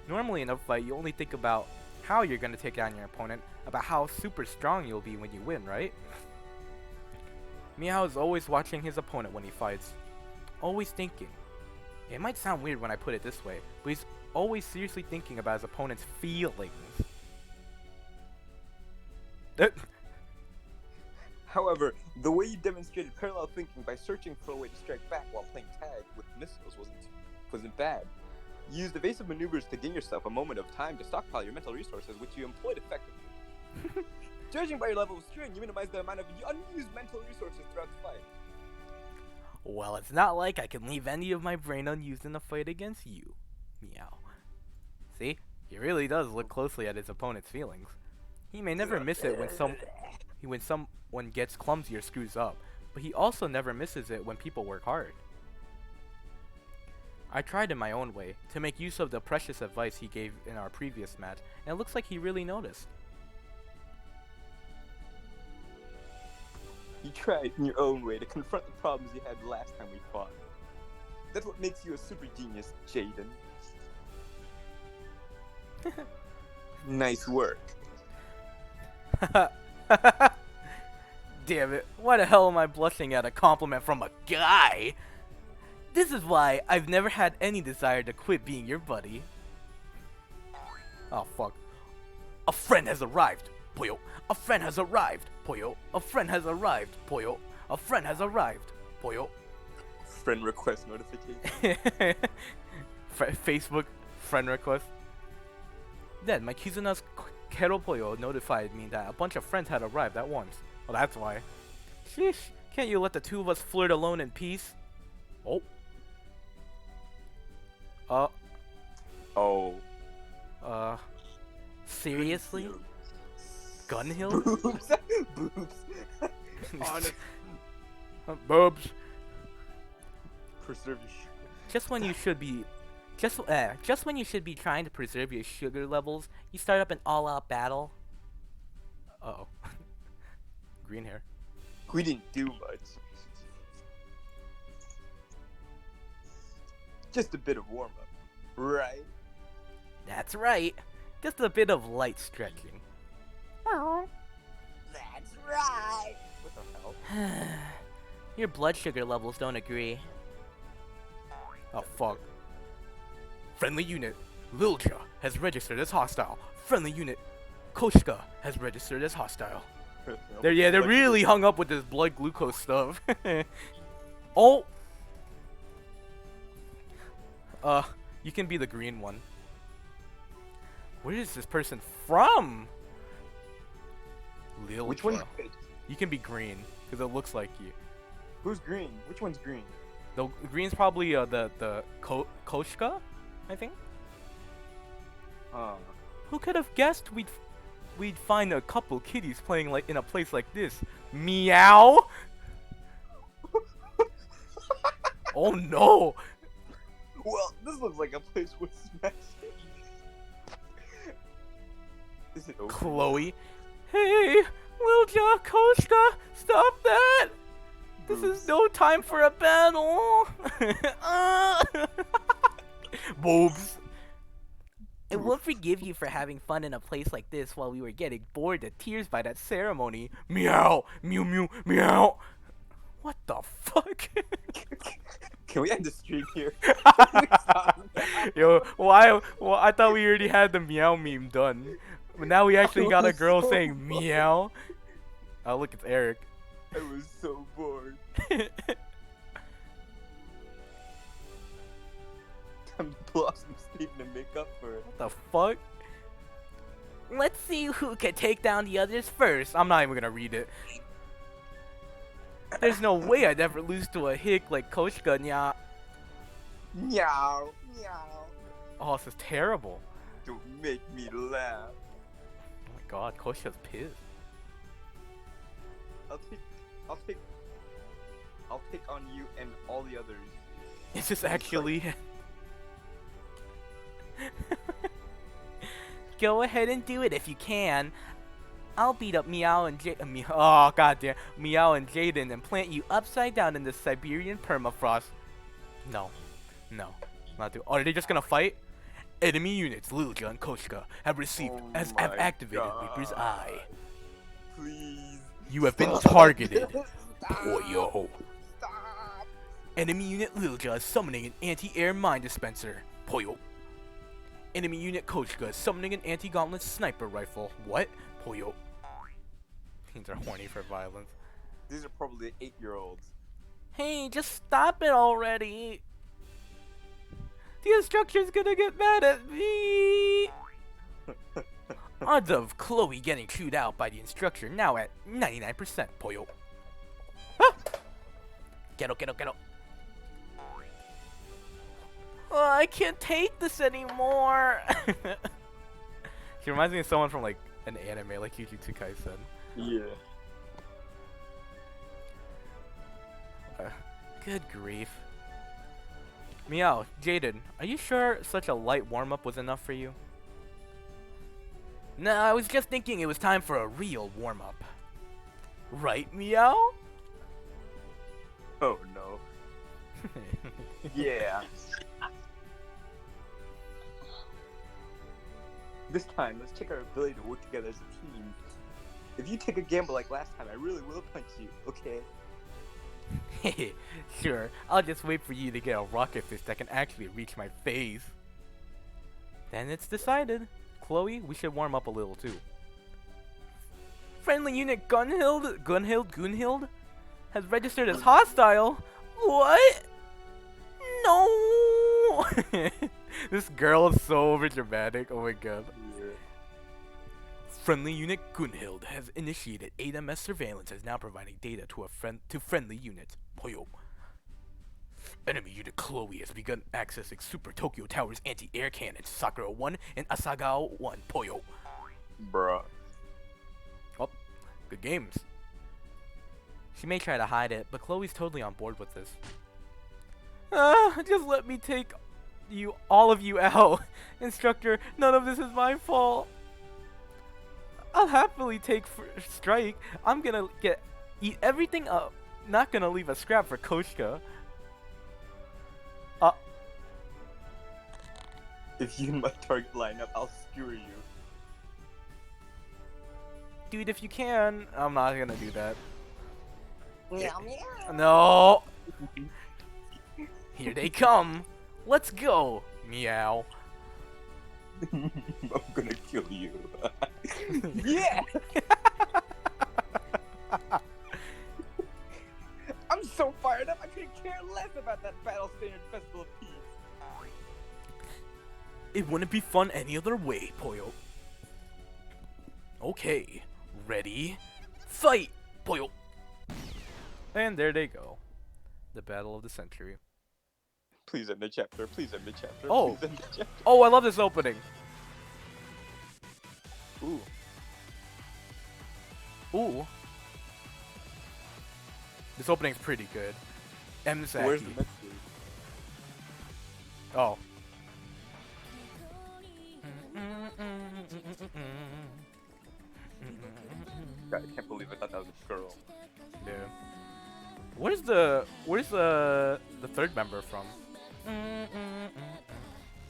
Normally in a fight, you only think about how you're going to take down your opponent, about how super strong you'll be when you win, right? Meow is always watching his opponent when he fights. Always thinking. It might sound weird when I put it this way, but he's always seriously thinking about his opponent's feelings. However, the way you demonstrated parallel thinking by searching for a way to strike back while playing tag with missiles wasn't bad. You used evasive maneuvers to gain yourself a moment of time to stockpile your mental resources, which you employed effectively. Judging by your level of strength, you minimize the amount of unused mental resources throughout the fight. Well, it's not like I can leave any of my brain unused in a fight against you. Meow. See? He really does look closely at his opponent's feelings. He may never miss it when someone gets clumsy or screws up, but he also never misses it when people work hard. I tried in my own way to make use of the precious advice he gave in our previous match, and it looks like he really noticed. You tried in your own way to confront the problems you had last time we fought. That's what makes you a super genius, Jaden. Nice work. Damn it, why the hell am I blushing at a compliment from a guy? This is why I've never had any desire to quit being your buddy. Oh fuck. A friend has arrived, Poyo. A friend has arrived, Poyo. A friend has arrived, Poyo. A friend has arrived, Poyo. Friend request notification. Facebook friend request. Then my Kizuna's Kero Poyo notified me that a bunch of friends had arrived at once. Well, that's why. Sheesh, can't you let the two of us flirt alone in peace? Oh. Oh. Seriously? Gunhill? Boobs. Boobs. Honest. Boobs. Preserve your sugar. Just when you should be trying to preserve your sugar levels, you start up an all-out battle. Uh-oh. Green hair. We didn't do much. Just a bit of warm-up, right? That's right. Just a bit of light stretching. That's right. What the hell? Your blood sugar levels don't agree. Oh fuck. Friendly unit, Lilja has registered as hostile. Friendly unit, Koshka has registered as hostile. They're really hung up with this blood glucose stuff. Oh! You can be the green one. Where is this person from? Lilja. Which one's You can be green, because it looks like you. Who's green? Which one's green? The green's probably the Koshka, I think. Who could have guessed we'd find a couple kitties playing like in a place like this? Meow. Oh no. Well, this looks like a place worth smashing. Is it over? Chloe. Hey, Lil Koshka, stop that! This is no time for a battle! Boobs! I won't forgive you for having fun in a place like this while we were getting bored to tears by that ceremony. Meow! Mew mew meow! What the fuck? Can we end the stream here? Yo, why? Well, I thought we already had the meow meme done. But now we actually got a girl so saying bored. meow. Oh, look, it's Eric. I was so bored. Time to pull off some Steven to make up for it. What the fuck? Let's see who can take down the others first. I'm not even gonna read it. There's no way I'd ever lose to a hick like Koshka, nya. Meow, meow. Oh, this is terrible. Don't make me laugh. Oh my god, Koshka's pissed. I'll pick on you and all the others. It's just actually. Go ahead and do it if you can. I'll beat up Meow and oh goddamn, Meow and Jaden and plant you upside down in the Siberian permafrost. No, not do. Oh, are they just gonna fight? Enemy units, Lilja and Koshka, have received have my activated God. Reaper's Eye. Please. You have been Stop. targeted. Stop. Poyo. Stop. Enemy unit Lilja is summoning an anti-air mine dispenser. Poyo. Enemy unit Koshka is summoning an anti-gauntlet sniper rifle. What? Poyo. Teens are horny for violence. These are probably 8-year-olds. Hey, just stop it already. The instructor's gonna get mad at me. Odds of Chloe getting chewed out by the instructor now at 99%. Poyo. Ah! Ghetto. Oh, I can't take this anymore. She reminds me of someone from like an anime, like Jujutsu Kaisen. Yeah. Good grief. Meow, Jaden, are you sure such a light warm-up was enough for you? No, I was just thinking it was time for a real warm-up. Right, Meow? Oh no. Yeah. This time, let's check our ability to work together as a team. If you take a gamble like last time, I really will punch you, okay? Sure, I'll just wait for you to get a rocket fist that can actually reach my face. Then it's decided. Chloe, we should warm up a little too. Friendly unit Gunhild has registered as hostile. What? No! This girl is so overdramatic. Oh my god. Yeah. Friendly unit Gunhild has initiated AMS surveillance and is now providing data to friendly units. Poyo. Enemy unit Chloe has begun accessing Super Tokyo Tower's anti-air cannons, Sakura 1 and Asagao 1. Poyo. Bruh. Oh, good games. She may try to hide it, but Chloe's totally on board with this. Just let me take all of you out. Instructor, none of this is my fault. I'll happily take strike. I'm gonna eat everything up. Not gonna leave a scrap for Koshka. If you in my target lineup, I'll skewer you. Dude, if you can. I'm not gonna do that. Meow meow. No. Here they come. Let's go. Meow. I'm gonna kill you. Yeah! I'm so fired up, I couldn't care less about that Battle Standard Festival of Peace. It wouldn't be fun any other way, Poyo. Okay, ready, fight, Poyo. And there they go. The battle of the century. Please end the chapter, please end the chapter, Oh. please end the chapter. Oh, I love this opening. Ooh. Ooh. This opening's pretty good. Mzaki. Where's the mystery? Oh. God, I can't believe I thought that was a girl. Yeah. Where's the third member from?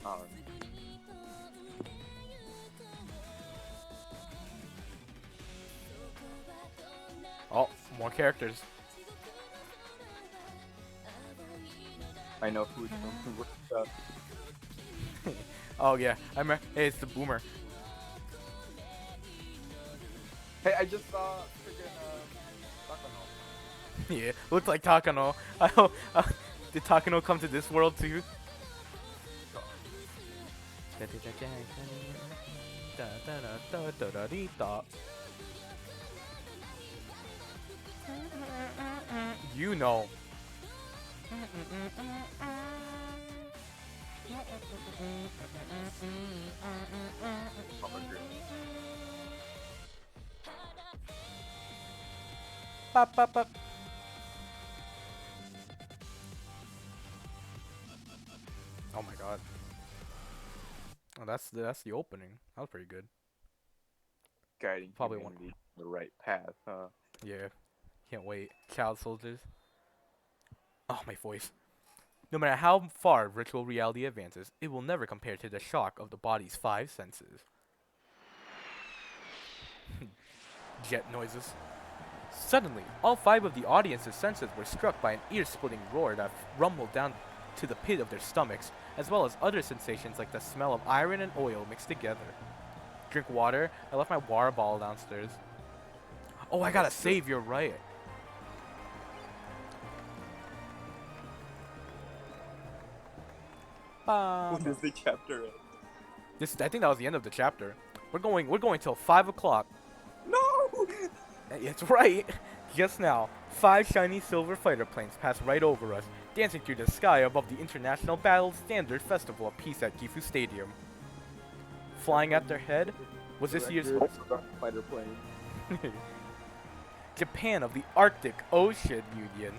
Um, Oh, more characters. I know who what's up. Oh yeah, I remember. Hey, it's the boomer. Hey, I just saw freaking Sakano. Yeah, looks like Takano. I hope. Did Takano come to this world too? You know. Pop, pop, pop. Oh my god. Oh, that's the opening. That was pretty good. Guiding Probably humanity the right path, huh? Yeah. Can't wait. Child soldiers. Oh, my voice. No matter how far virtual reality advances, it will never compare to the shock of the body's 5 senses. Jet noises. Suddenly, all 5 of the audience's senses were struck by an ear-splitting roar that rumbled down to the pit of their stomachs, as well as other sensations like the smell of iron and oil mixed together. Drink water. I left my water bottle downstairs. Oh, I gotta save. You're right. When does the chapter end? I think that was the end of the chapter. We're going till 5 o'clock. No! It's right. Just now, 5 shiny silver fighter planes passed right over us, dancing through the sky above the International Battle Standard Festival of Peace at Gifu Stadium. Flying at their head was this year's fighter plane. Japan of the Arctic Ocean Union.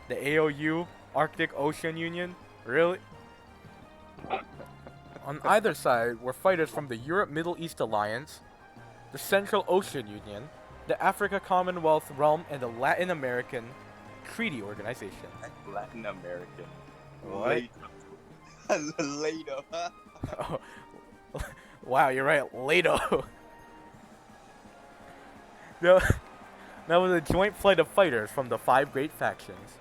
The AOU, Arctic Ocean Union? Really? On either side were fighters from the Europe Middle East Alliance, the Central Ocean Union, the Africa Commonwealth Realm, and the Latin American Treaty Organization. Latin American. What? Lato. Oh. Wow, you're right, Lato. That was a joint flight of fighters from the 5 great factions.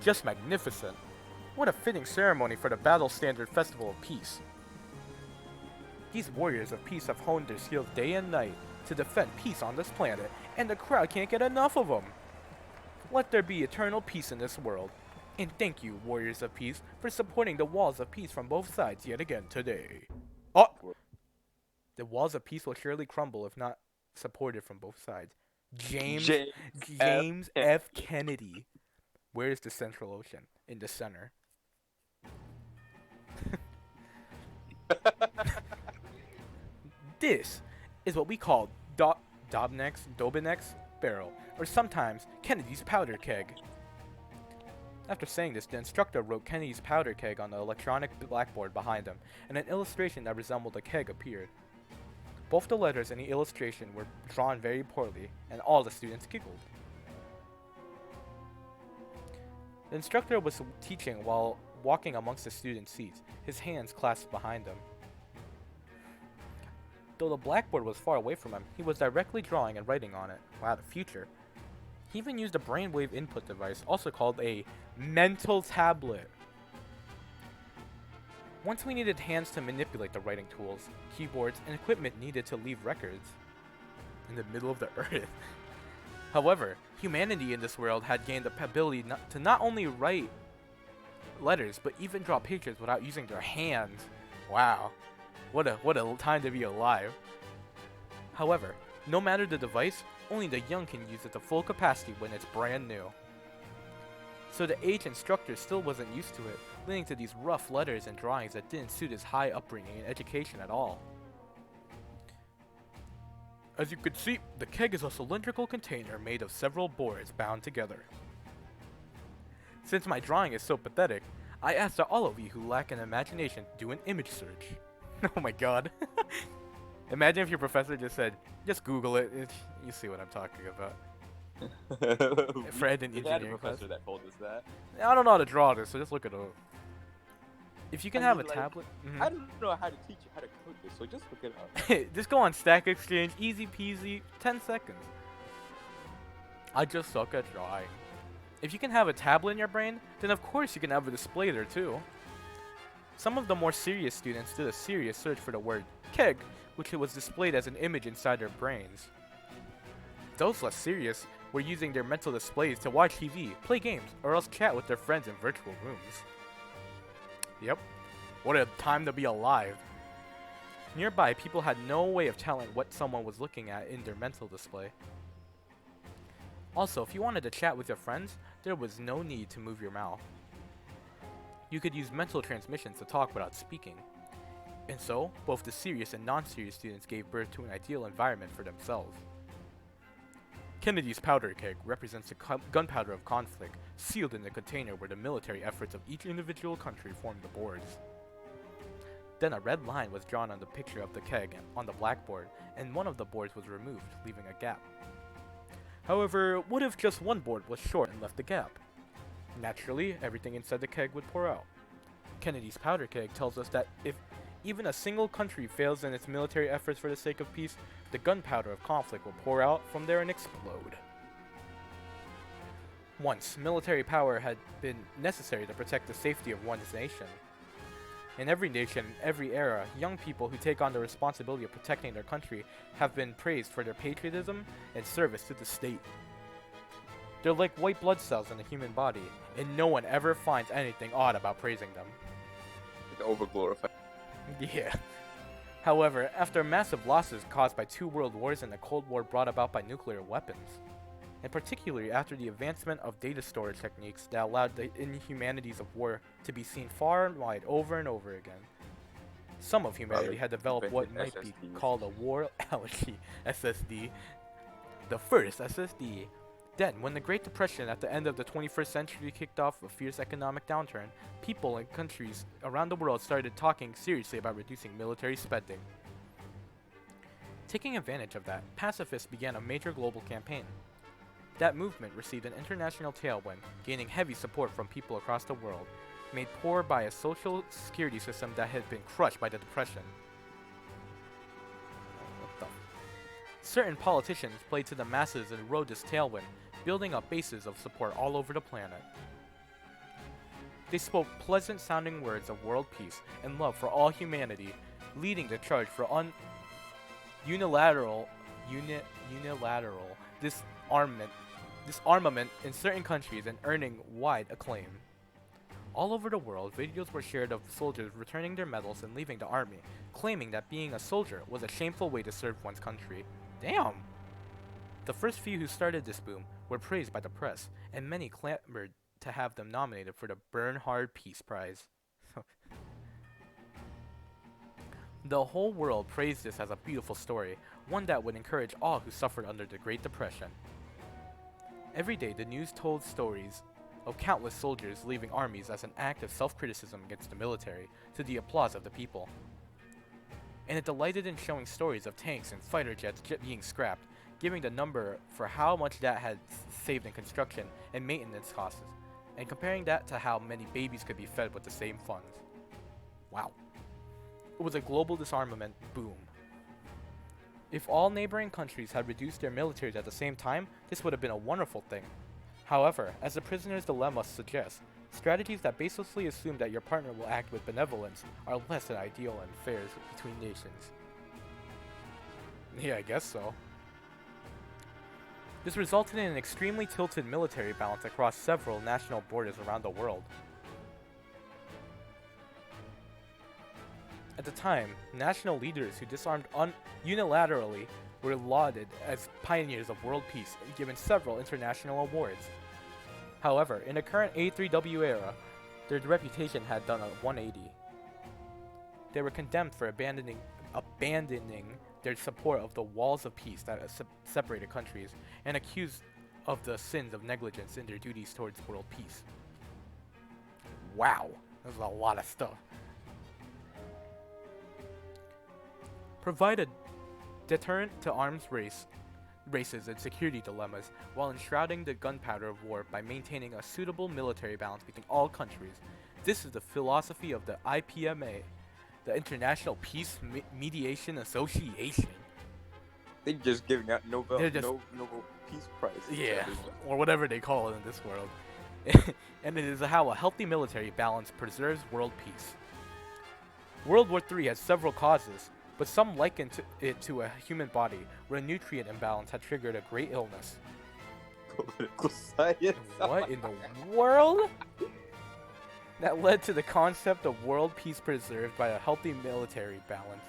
Just magnificent. What a fitting ceremony for the Battle Standard Festival of Peace. These warriors of peace have honed their skills day and night to defend peace on this planet, and the crowd can't get enough of them. Let there be eternal peace in this world. And thank you, warriors of peace, for supporting the walls of peace from both sides yet again today. Oh! The walls of peace will surely crumble if not supported from both sides. James F. Kennedy. Where is the Central Ocean? In the center. This is what we call Dobinek's barrel, or sometimes Kennedy's powder keg. After saying this, the instructor wrote Kennedy's powder keg on the electronic blackboard behind him, and an illustration that resembled a keg appeared. Both the letters and the illustration were drawn very poorly, and all the students giggled. The instructor was teaching while walking amongst the student seats, his hands clasped behind him. Though the blackboard was far away from him, he was directly drawing and writing on it. Wow, the future. He even used a brainwave input device, also called a mental tablet. Once we needed hands to manipulate the writing tools, keyboards, and equipment needed to leave records. In the middle of the earth. However, humanity in this world had gained the ability to not only write letters, but even draw pictures without using their hands. Wow. What a time to be alive. However, no matter the device, only the young can use it to full capacity when it's brand new. So the aged instructor still wasn't used to it, leading to these rough letters and drawings that didn't suit his high upbringing and education at all. As you can see, the keg is a cylindrical container made of several boards bound together. Since my drawing is so pathetic, I ask that all of you who lack an imagination do an image search. Oh my god. Imagine if your professor just said, just Google it. You see what I'm talking about. Fred in We had a engineering class. professor that told us that. I don't know how to draw this, so just look it up. If you can I have mean, a like, tablet, I don't know how to teach you how to code this, so just look it up. just go on Stack Exchange, easy peasy, 10 seconds. I just suck at drawing. If you can have a tablet in your brain, then of course you can have a display there too. Some of the more serious students did a serious search for the word keg, which was displayed as an image inside their brains. Those less serious were using their mental displays to watch TV, play games, or else chat with their friends in virtual rooms. Yep, what a time to be alive. Nearby, people had no way of telling what someone was looking at in their mental display. Also, if you wanted to chat with your friends, there was no need to move your mouth. You could use mental transmissions to talk without speaking. And so, both the serious and non-serious students gave birth to an ideal environment for themselves. Kennedy's powder keg represents the gunpowder of conflict, sealed in a container where the military efforts of each individual country formed the boards. Then a red line was drawn on the picture of the keg on the blackboard, and one of the boards was removed, leaving a gap. However, what if just one board was short and left a gap? Naturally, everything inside the keg would pour out. Kennedy's powder keg tells us that if even a single country fails in its military efforts for the sake of peace, the gunpowder of conflict will pour out from there and explode. Once, military power had been necessary to protect the safety of one's nation. In every nation, every era, young people who take on the responsibility of protecting their country have been praised for their patriotism and service to the state. They're like white blood cells in the human body, and no one ever finds anything odd about praising them. Like overglorified. Yeah. However, after massive losses caused by 2 world wars and the Cold War brought about by nuclear weapons, and particularly after the advancement of data storage techniques that allowed the inhumanities of war to be seen far and wide over and over again, some of humanity had developed what might be SSDs. called a war allergy SSD, the first SSD. Then, when the Great Depression at the end of the 21st century kicked off a fierce economic downturn, people in countries around the world started talking seriously about reducing military spending. Taking advantage of that, pacifists began a major global campaign. That movement received an international tailwind, gaining heavy support from people across the world, made poor by a social security system that had been crushed by the Depression. Certain politicians played to the masses and rode this tailwind, building up bases of support all over the planet. They spoke pleasant-sounding words of world peace and love for all humanity, leading the charge for unilateral disarmament in certain countries and earning wide acclaim. All over the world, videos were shared of soldiers returning their medals and leaving the army, claiming that being a soldier was a shameful way to serve one's country. Damn! The first few who started this boom were praised by the press, and many clamored to have them nominated for the Bernhard Peace Prize. The whole world praised this as a beautiful story, one that would encourage all who suffered under the Great Depression. Every day, the news told stories of countless soldiers leaving armies as an act of self-criticism against the military, to the applause of the people. And it delighted in showing stories of tanks and fighter jets being scrapped, giving the number for how much that had saved in construction and maintenance costs, and comparing that to how many babies could be fed with the same funds. Wow. It was a global disarmament boom. If all neighboring countries had reduced their militaries at the same time, this would have been a wonderful thing. However, as the prisoner's dilemma suggests, strategies that baselessly assume that your partner will act with benevolence are less than ideal in affairs between nations. Yeah, I guess so. This resulted in an extremely tilted military balance across several national borders around the world. At the time, national leaders who disarmed unilaterally were lauded as pioneers of world peace and given several international awards. However, in the current A3W era, their reputation had done a 180. They were condemned for abandoning their support of the walls of peace that separated countries, and accused of the sins of negligence in their duties towards world peace. Wow, that's a lot of stuff. Provided deterrent to races and security dilemmas, while enshrouding the gunpowder of war by maintaining a suitable military balance between all countries. This is the philosophy of the IPMA, the International Peace Mediation Association. They're just giving out They're just- Nobel Peace Prizes. to Yeah, everyone. or whatever they call it in this world. And it is how a healthy military balance preserves world peace. World War III has several causes, but some liken it to a human body, where a nutrient imbalance had triggered a great illness. Political science. What in the world? That led to the concept of world peace preserved by a healthy military balance.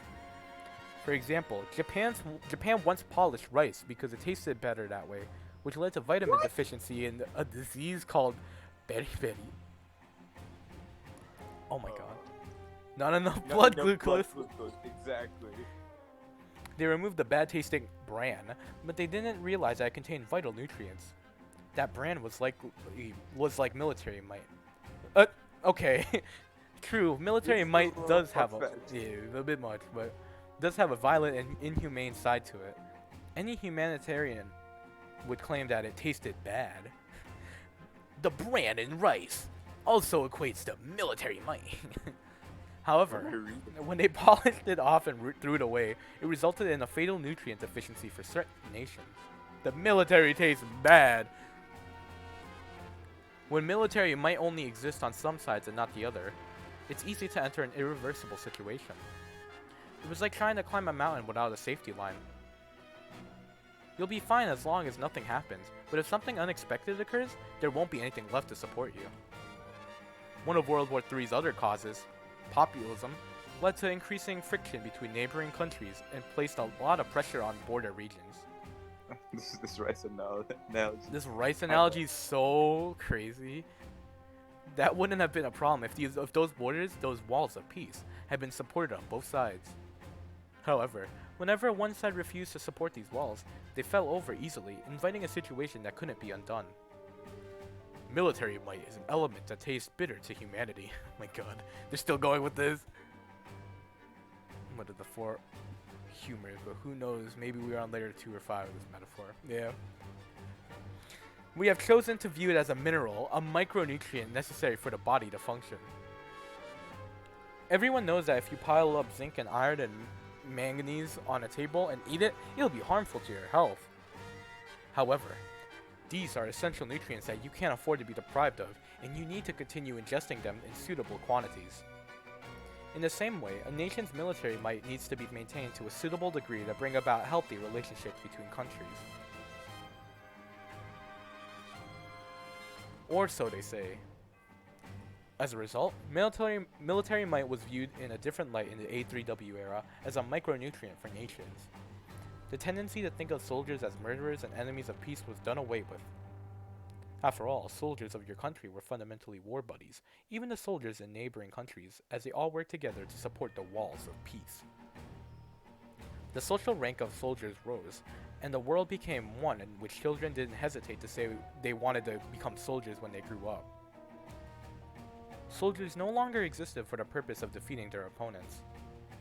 For example, Japan once polished rice because it tasted better that way, which led to vitamin deficiency in a disease called beriberi. Oh my god. Not enough Not blood enough glucose. Exactly. They removed the bad tasting bran, but they didn't realize that it contained vital nutrients. That bran was like military might. Okay. True, military It's a might little does have far-fetched. a bit much, but does have a violent and inhumane side to it. Any humanitarian would claim that it tasted bad. The bran in rice also equates to military might. However, when they polished it off and threw it away, it resulted in a fatal nutrient deficiency for certain nations. The military tastes bad. When military might only exist on some sides and not the other, it's easy to enter an irreversible situation. It was like trying to climb a mountain without a safety line. You'll be fine as long as nothing happens, but if something unexpected occurs, there won't be anything left to support you. One of World War III's other causes, populism, led to increasing friction between neighboring countries and placed a lot of pressure on border regions. This rice analogy. This rice analogy is so crazy. That wouldn't have been a problem if those borders, those walls of peace, had been supported on both sides. However, whenever one side refused to support these walls, they fell over easily, inviting a situation that couldn't be undone. Military might is an element that tastes bitter to humanity. My god, they're still going with this. What are the four humors, but who knows, maybe we are on layer 2 or 5 of this metaphor. Yeah. We have chosen to view it as a mineral, a micronutrient necessary for the body to function. Everyone knows that if you pile up zinc and iron and manganese on a table and eat it, it'll be harmful to your health. However, these are essential nutrients that you can't afford to be deprived of, and you need to continue ingesting them in suitable quantities. In the same way, a nation's military might needs to be maintained to a suitable degree to bring about healthy relationships between countries. Or so they say. As a result, military might was viewed in a different light in the A3W era as a micronutrient for nations. The tendency to think of soldiers as murderers and enemies of peace was done away with. After all, soldiers of your country were fundamentally war buddies, even the soldiers in neighboring countries, as they all worked together to support the walls of peace. The social rank of soldiers rose, and the world became one in which children didn't hesitate to say they wanted to become soldiers when they grew up. Soldiers no longer existed for the purpose of defeating their opponents.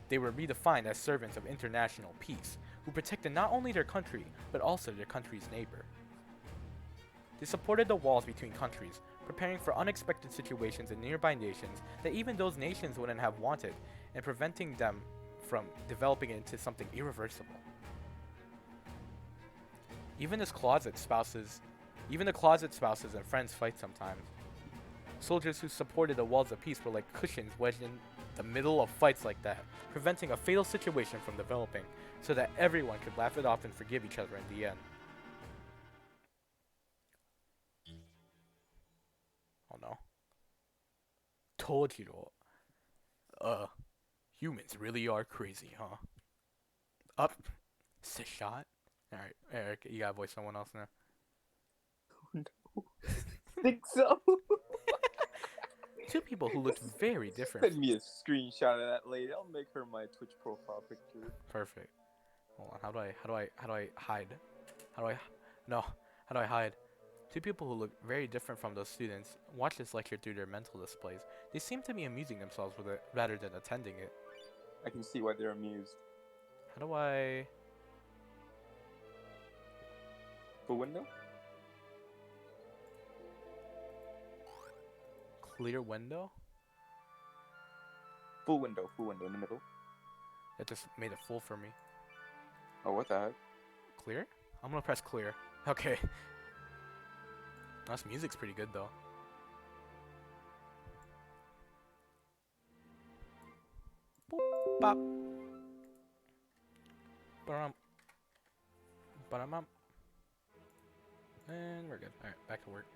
They were redefined as servants of international peace, who protected not only their country, but also their country's neighbor. They supported the walls between countries, preparing for unexpected situations in nearby nations that even those nations wouldn't have wanted, and preventing them from developing it into something irreversible. Even the closet spouses and friends fight sometimes. Soldiers who supported the walls of peace were like cushions wedged in the middle of fights like that, preventing a fatal situation from developing, so that everyone could laugh it off and forgive each other in the end. Oh no. Tojiro. Humans really are crazy, huh? Up. It's a shot. Alright, Eric, you gotta voice someone else now. Think so? Two people who looked very different. Send me a screenshot of that lady. I'll make her my Twitch profile picture. Perfect. Hold on, how do I hide? How do I hide? Two people who look very different from those students watch this lecture through their mental displays. They seem to be amusing themselves with it rather than attending it. I can see why they're amused. How do I... Full window? Clear window? Full window in the middle. That just made it full for me. Oh, what the heck? Clear? I'm gonna press clear. Okay. This music's pretty good though. Boop, bop. Ba-dum. Ba-dum-bum. And we're good. Alright, back to work.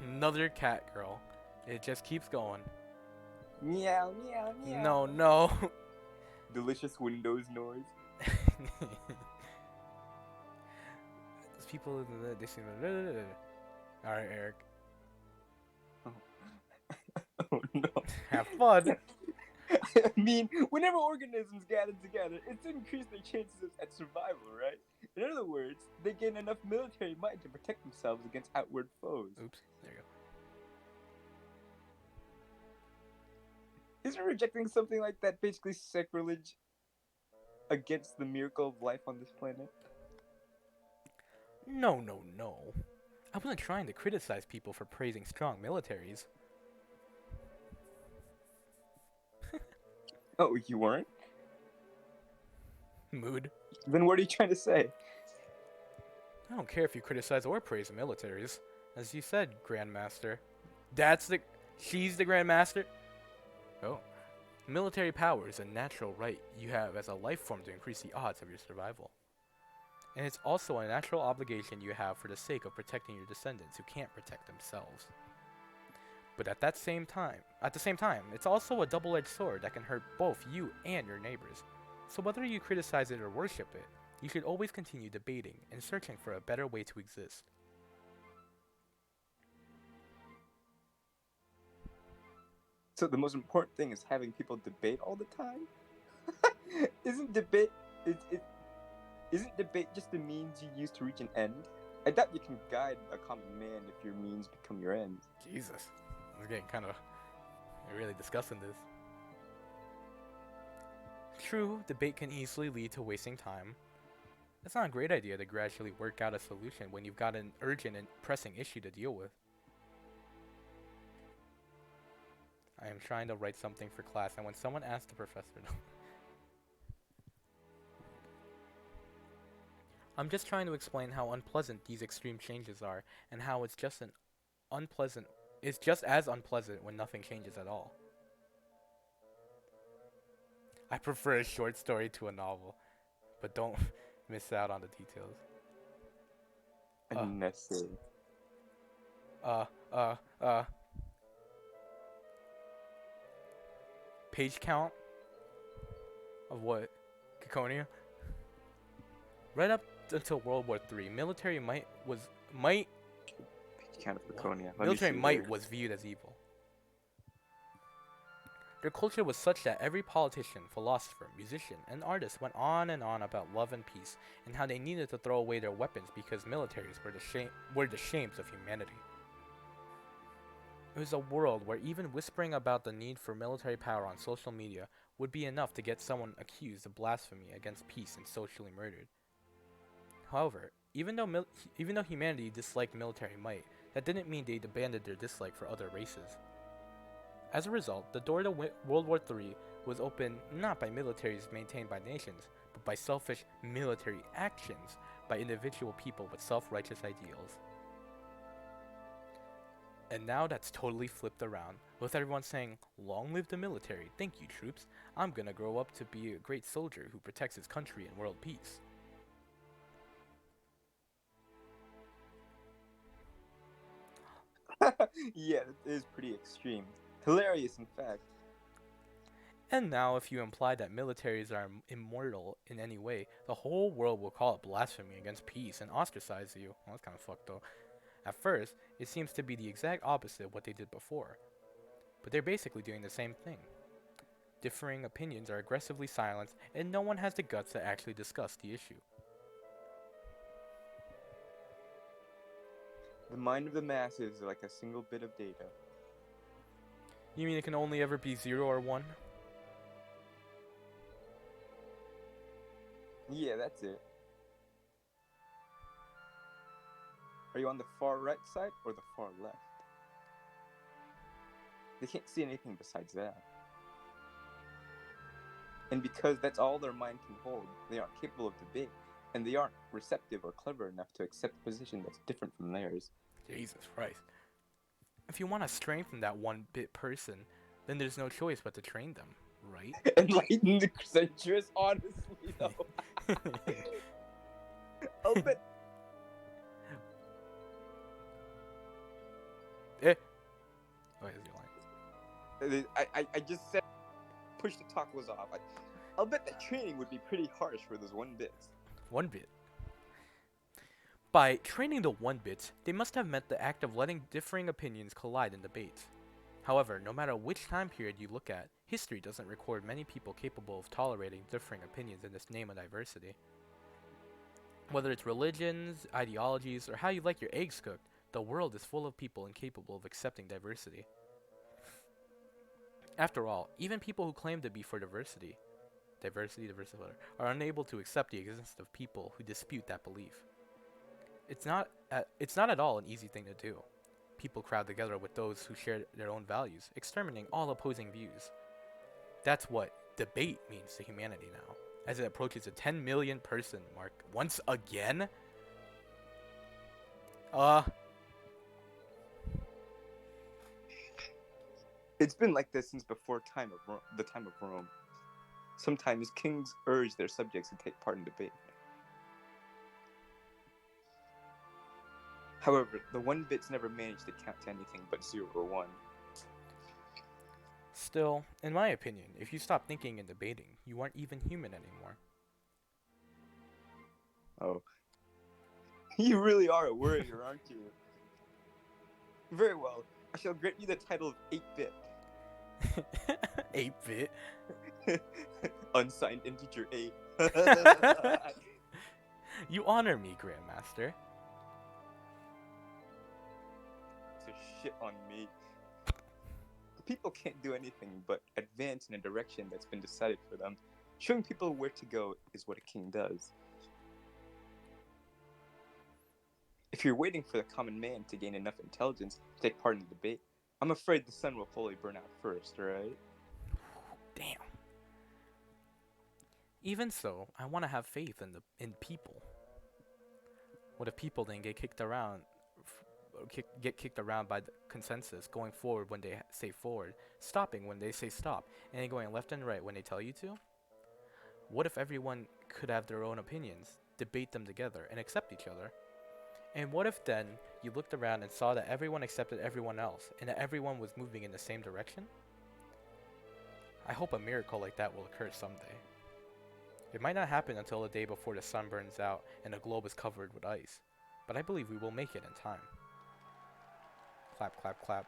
Another cat girl. It just keeps going. Meow, meow, meow. No, no. Delicious Windows noise. Those people, they seem. Alright, Eric. Oh no. Have fun. I mean, whenever organisms gather together, it's to increase their chances at survival, right? In other words, they gain enough military might to protect themselves against outward foes. Oops, there you go. Isn't rejecting something like that basically sacrilege against the miracle of life on this planet? No, no, no. I wasn't trying to criticize people for praising strong militaries. Oh, you weren't? Mood. Then what are you trying to say? I don't care if you criticize or praise the militaries. As you said, Grandmaster. She's the Grandmaster? Oh. Military power is a natural right you have as a life form to increase the odds of your survival. And it's also a natural obligation you have for the sake of protecting your descendants who can't protect themselves. But at the same time, it's also a double-edged sword that can hurt both you and your neighbors. So whether you criticize it or worship it, you should always continue debating and searching for a better way to exist. So the most important thing is having people debate all the time? Isn't debate just the means you use to reach an end? I doubt you can guide a common man if your means become your ends. Jesus. We're getting really discussing this. True, debate can easily lead to wasting time. It's not a great idea to gradually work out a solution when you've got an urgent and pressing issue to deal with. I am trying to write something for class, and when someone asks the professor... I'm just trying to explain how unpleasant these extreme changes are, and how it's just as unpleasant when nothing changes at all. I prefer a short story to a novel, but don't miss out on the details. Unnecessary. Page count of what? Ciconia? Right up until World War III, military might Page count of Ciconia. military might was viewed as evil. Their culture was such that every politician, philosopher, musician, and artist went on and on about love and peace, and how they needed to throw away their weapons because militaries were the shames of humanity. It was a world where even whispering about the need for military power on social media would be enough to get someone accused of blasphemy against peace and socially murdered. However, even though humanity disliked military might, that didn't mean they'd abandoned their dislike for other races. As a result, the door to World War III was opened not by militaries maintained by nations, but by selfish military actions by individual people with self-righteous ideals. And now that's totally flipped around, with everyone saying, "Long live the military, thank you troops, I'm gonna grow up to be a great soldier who protects his country and world peace." Yeah, that is pretty extreme. Hilarious, in fact. And now if you imply that militaries are immortal in any way, the whole world will call it blasphemy against peace and ostracize you. Well, that's kind of fucked though. At first, it seems to be the exact opposite of what they did before. But they're basically doing the same thing. Differing opinions are aggressively silenced, and no one has the guts to actually discuss the issue. The mind of the masses is like a single bit of data. You mean it can only ever be 0 or 1? Yeah, that's it. Are you on the far right side or the far left? They can't see anything besides that. And because that's all their mind can hold, they aren't capable of debate, and they aren't receptive or clever enough to accept a position that's different from theirs. Jesus Christ. If you want to strengthen that 1-bit person, then there's no choice but to train them, right? Enlightened centrist, honestly, though. I'll bet. Eh. Oh, is he lying? I just said push the tacos off. I'll bet that training would be pretty harsh for those 1-bits. 1-bit. By training the 1-bits, they must have meant the act of letting differing opinions collide in debates. However, no matter which time period you look at, history doesn't record many people capable of tolerating differing opinions in this name of diversity. Whether it's religions, ideologies, or how you like your eggs cooked, the world is full of people incapable of accepting diversity. After all, even people who claim to be for diversity, are unable to accept the existence of people who dispute that belief. It's not at all an easy thing to do. People crowd together with those who share their own values, exterminating all opposing views. That's what debate means to humanity now, as it approaches the 10 million person mark once again. It's been like this since before the time of Rome. Sometimes kings urge their subjects to take part in debate. However, the 1-bits never managed to count to anything but 0 or 1. Still, in my opinion, if you stop thinking and debating, you aren't even human anymore. Oh. You really are a warrior, aren't you? Very well. I shall grant you the title of 8-bit. 8-bit? Unsigned integer 8. You honor me, Grandmaster. To shit on me. People can't do anything but advance in a direction that's been decided for them. Showing people where to go is what a king does. If you're waiting for the common man to gain enough intelligence to take part in the debate, I'm afraid the sun will fully burn out first, right? Damn. Even so, I want to have faith in people. What if people then get kicked around by the consensus, going forward when they say forward, stopping when they say stop, and then going left and right when they tell you to? What if everyone could have their own opinions, debate them together, and accept each other? And what if then you looked around and saw that everyone accepted everyone else, and that everyone was moving in the same direction? I hope a miracle like that will occur someday. It might not happen until the day before the sun burns out and the globe is covered with ice, but I believe we will make it in time. Clap, clap, clap.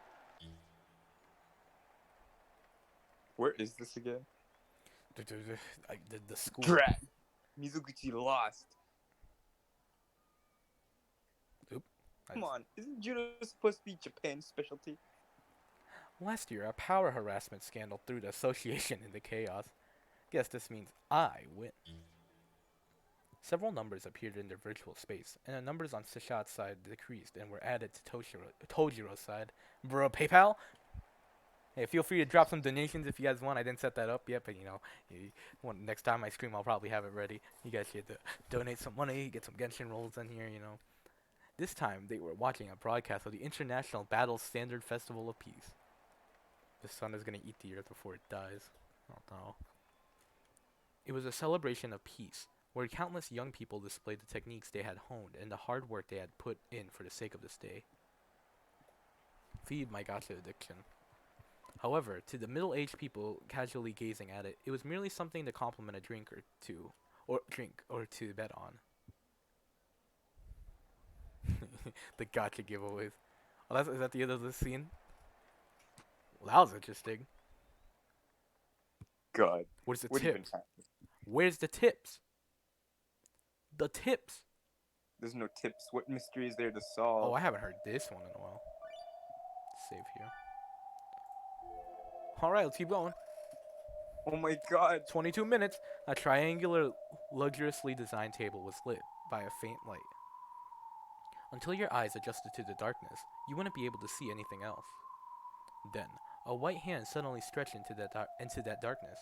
Where is this again? The school. Drat! Mizuguchi lost. Oop. Come on, isn't judo supposed to be Japan's specialty? Last year, a power harassment scandal threw the association into chaos. Guess this means I win. Several numbers appeared in their virtual space, and the numbers on Sishat's side decreased and were added to Tojiro's side. Bro, PayPal? Hey, feel free to drop some donations if you guys want. I didn't set that up yet, but next time I stream, I'll probably have it ready. You guys should donate some money, get some Genshin rolls in here, This time, they were watching a broadcast of the International Battle Standard Festival of Peace. The sun is going to eat the earth before it dies. I don't know. It was a celebration of peace, where countless young people displayed the techniques they had honed and the hard work they had put in for the sake of this day. Feed my gacha addiction. However, to the middle-aged people casually gazing at it, it was merely something to compliment a drink or to bet on. The gacha giveaways. Oh, is that the end of this scene? Well, that was interesting. God. Where's the What even tips? happened? Where's the tips? The tips. There's no tips. What mystery is there to solve? Oh, I haven't heard this one in a while. Save here. Alright, let's keep going. Oh my god. 22 minutes. A triangular, luxuriously designed table was lit by a faint light. Until your eyes adjusted to the darkness, you wouldn't be able to see anything else. Then, a white hand suddenly stretched into that darkness.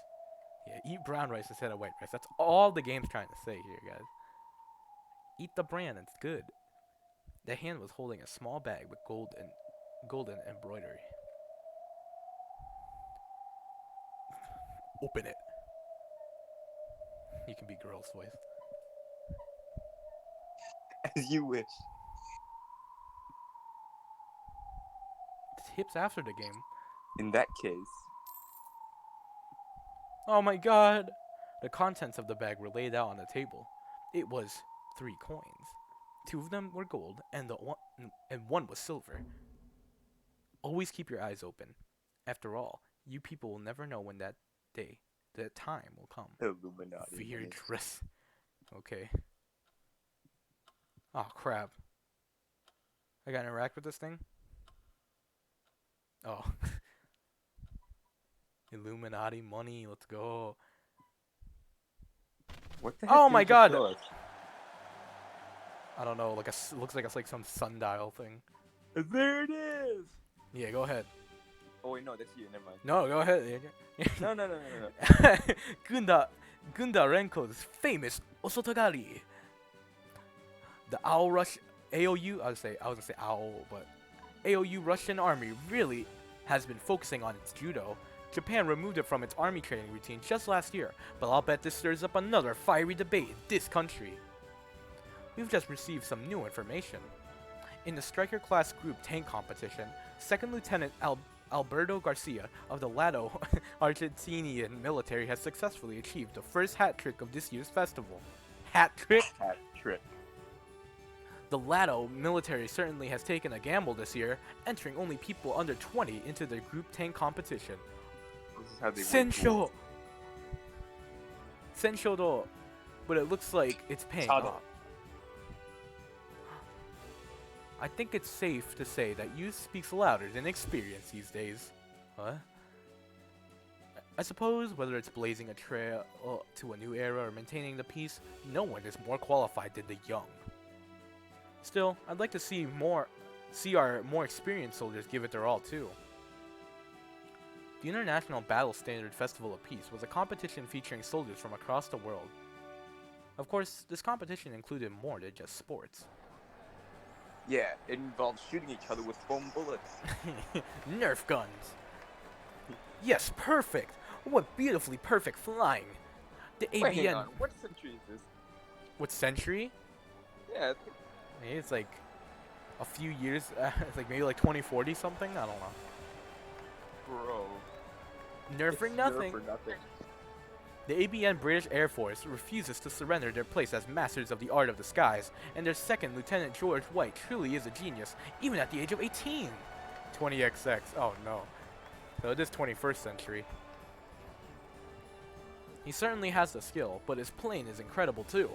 Yeah, eat brown rice instead of white rice. That's all the game's trying to say here, guys. Eat the bran, it's good. The hand was holding a small bag with golden embroidery. Open it. You can be girl's voice. As you wish. Tips after the game. In that case, Oh my god! The contents of the bag were laid out on the table. It was 3 coins. 2 of them were gold, and one was silver. Always keep your eyes open. After all, you people will never know when that time will come. Illuminati. Weird man. dress. Okay. Oh crap. I gotta interact with this thing? Oh. Illuminati money, let's go. What the Oh heck my did you just god! show us? I don't know, looks like it's like some sundial thing. There it is! Yeah, go ahead. Oh wait, no, that's you. Never mind. No, go ahead. No, no, no, no, no. Gunda Renko's famous Osotogari. The AOU, I was gonna say AO, but AOU Russian army really has been focusing on its judo. Japan removed it from its army training routine just last year, but I'll bet this stirs up another fiery debate in this country. We've just received some new information. In the Striker class group tank competition, 2nd Lieutenant Alberto Garcia of the Lado Argentinian military has successfully achieved the first hat trick of this year's festival. Hat trick? Hat trick. The Lado military certainly has taken a gamble this year, entering only people under 20 into the group tank competition. This is how they Sensho! Sensho do, but it looks like it's paying Sado. off. I think it's safe to say that youth speaks louder than experience these days. Huh? I suppose whether it's blazing a trail to a new era or maintaining the peace, no one is more qualified than the young. Still, I'd like to see our more experienced soldiers give it their all too. The International Battle Standard Festival of Peace was a competition featuring soldiers from across the world. Of course, this competition included more than just sports. Yeah, it involves shooting each other with foam bullets. Nerf guns! Yes, perfect! What beautifully perfect flying! The ABN... Wait, hang on. What century is this? What century? Yeah, Maybe it's like a few years, it's like maybe like 2040 something? I don't know. bro. Nerf for It's nothing. Nerf for nothing. The ABN British Air Force refuses to surrender their place as masters of the art of the skies, and their 2nd Lieutenant George White truly is a genius, even at the age of 18. 20XX, oh no. So it is 21st century. He certainly has the skill, but his plane is incredible too.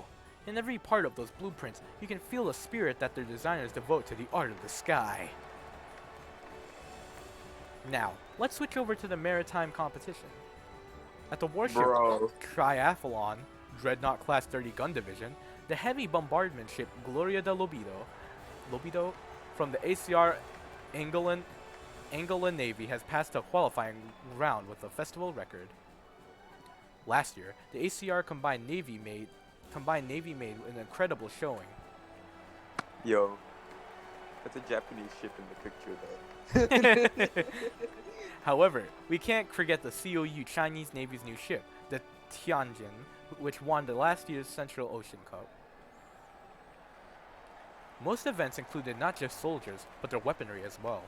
In every part of those blueprints, you can feel the spirit that their designers devote to the art of the sky. Now, let's switch over to the maritime competition. At the warship Bro. Triathlon, Dreadnought Class 30 Gun Division, the heavy bombardment ship Gloria de Lobido from the ACR Angolan Navy has passed a qualifying round with a festival record. Last year, the ACR Combined Navy made an incredible showing. Yo. That's a Japanese ship in the picture though. However, we can't forget the COU Chinese Navy's new ship, the Tianjin, which won the last year's Central Ocean Cup. Most events included not just soldiers, but their weaponry as well.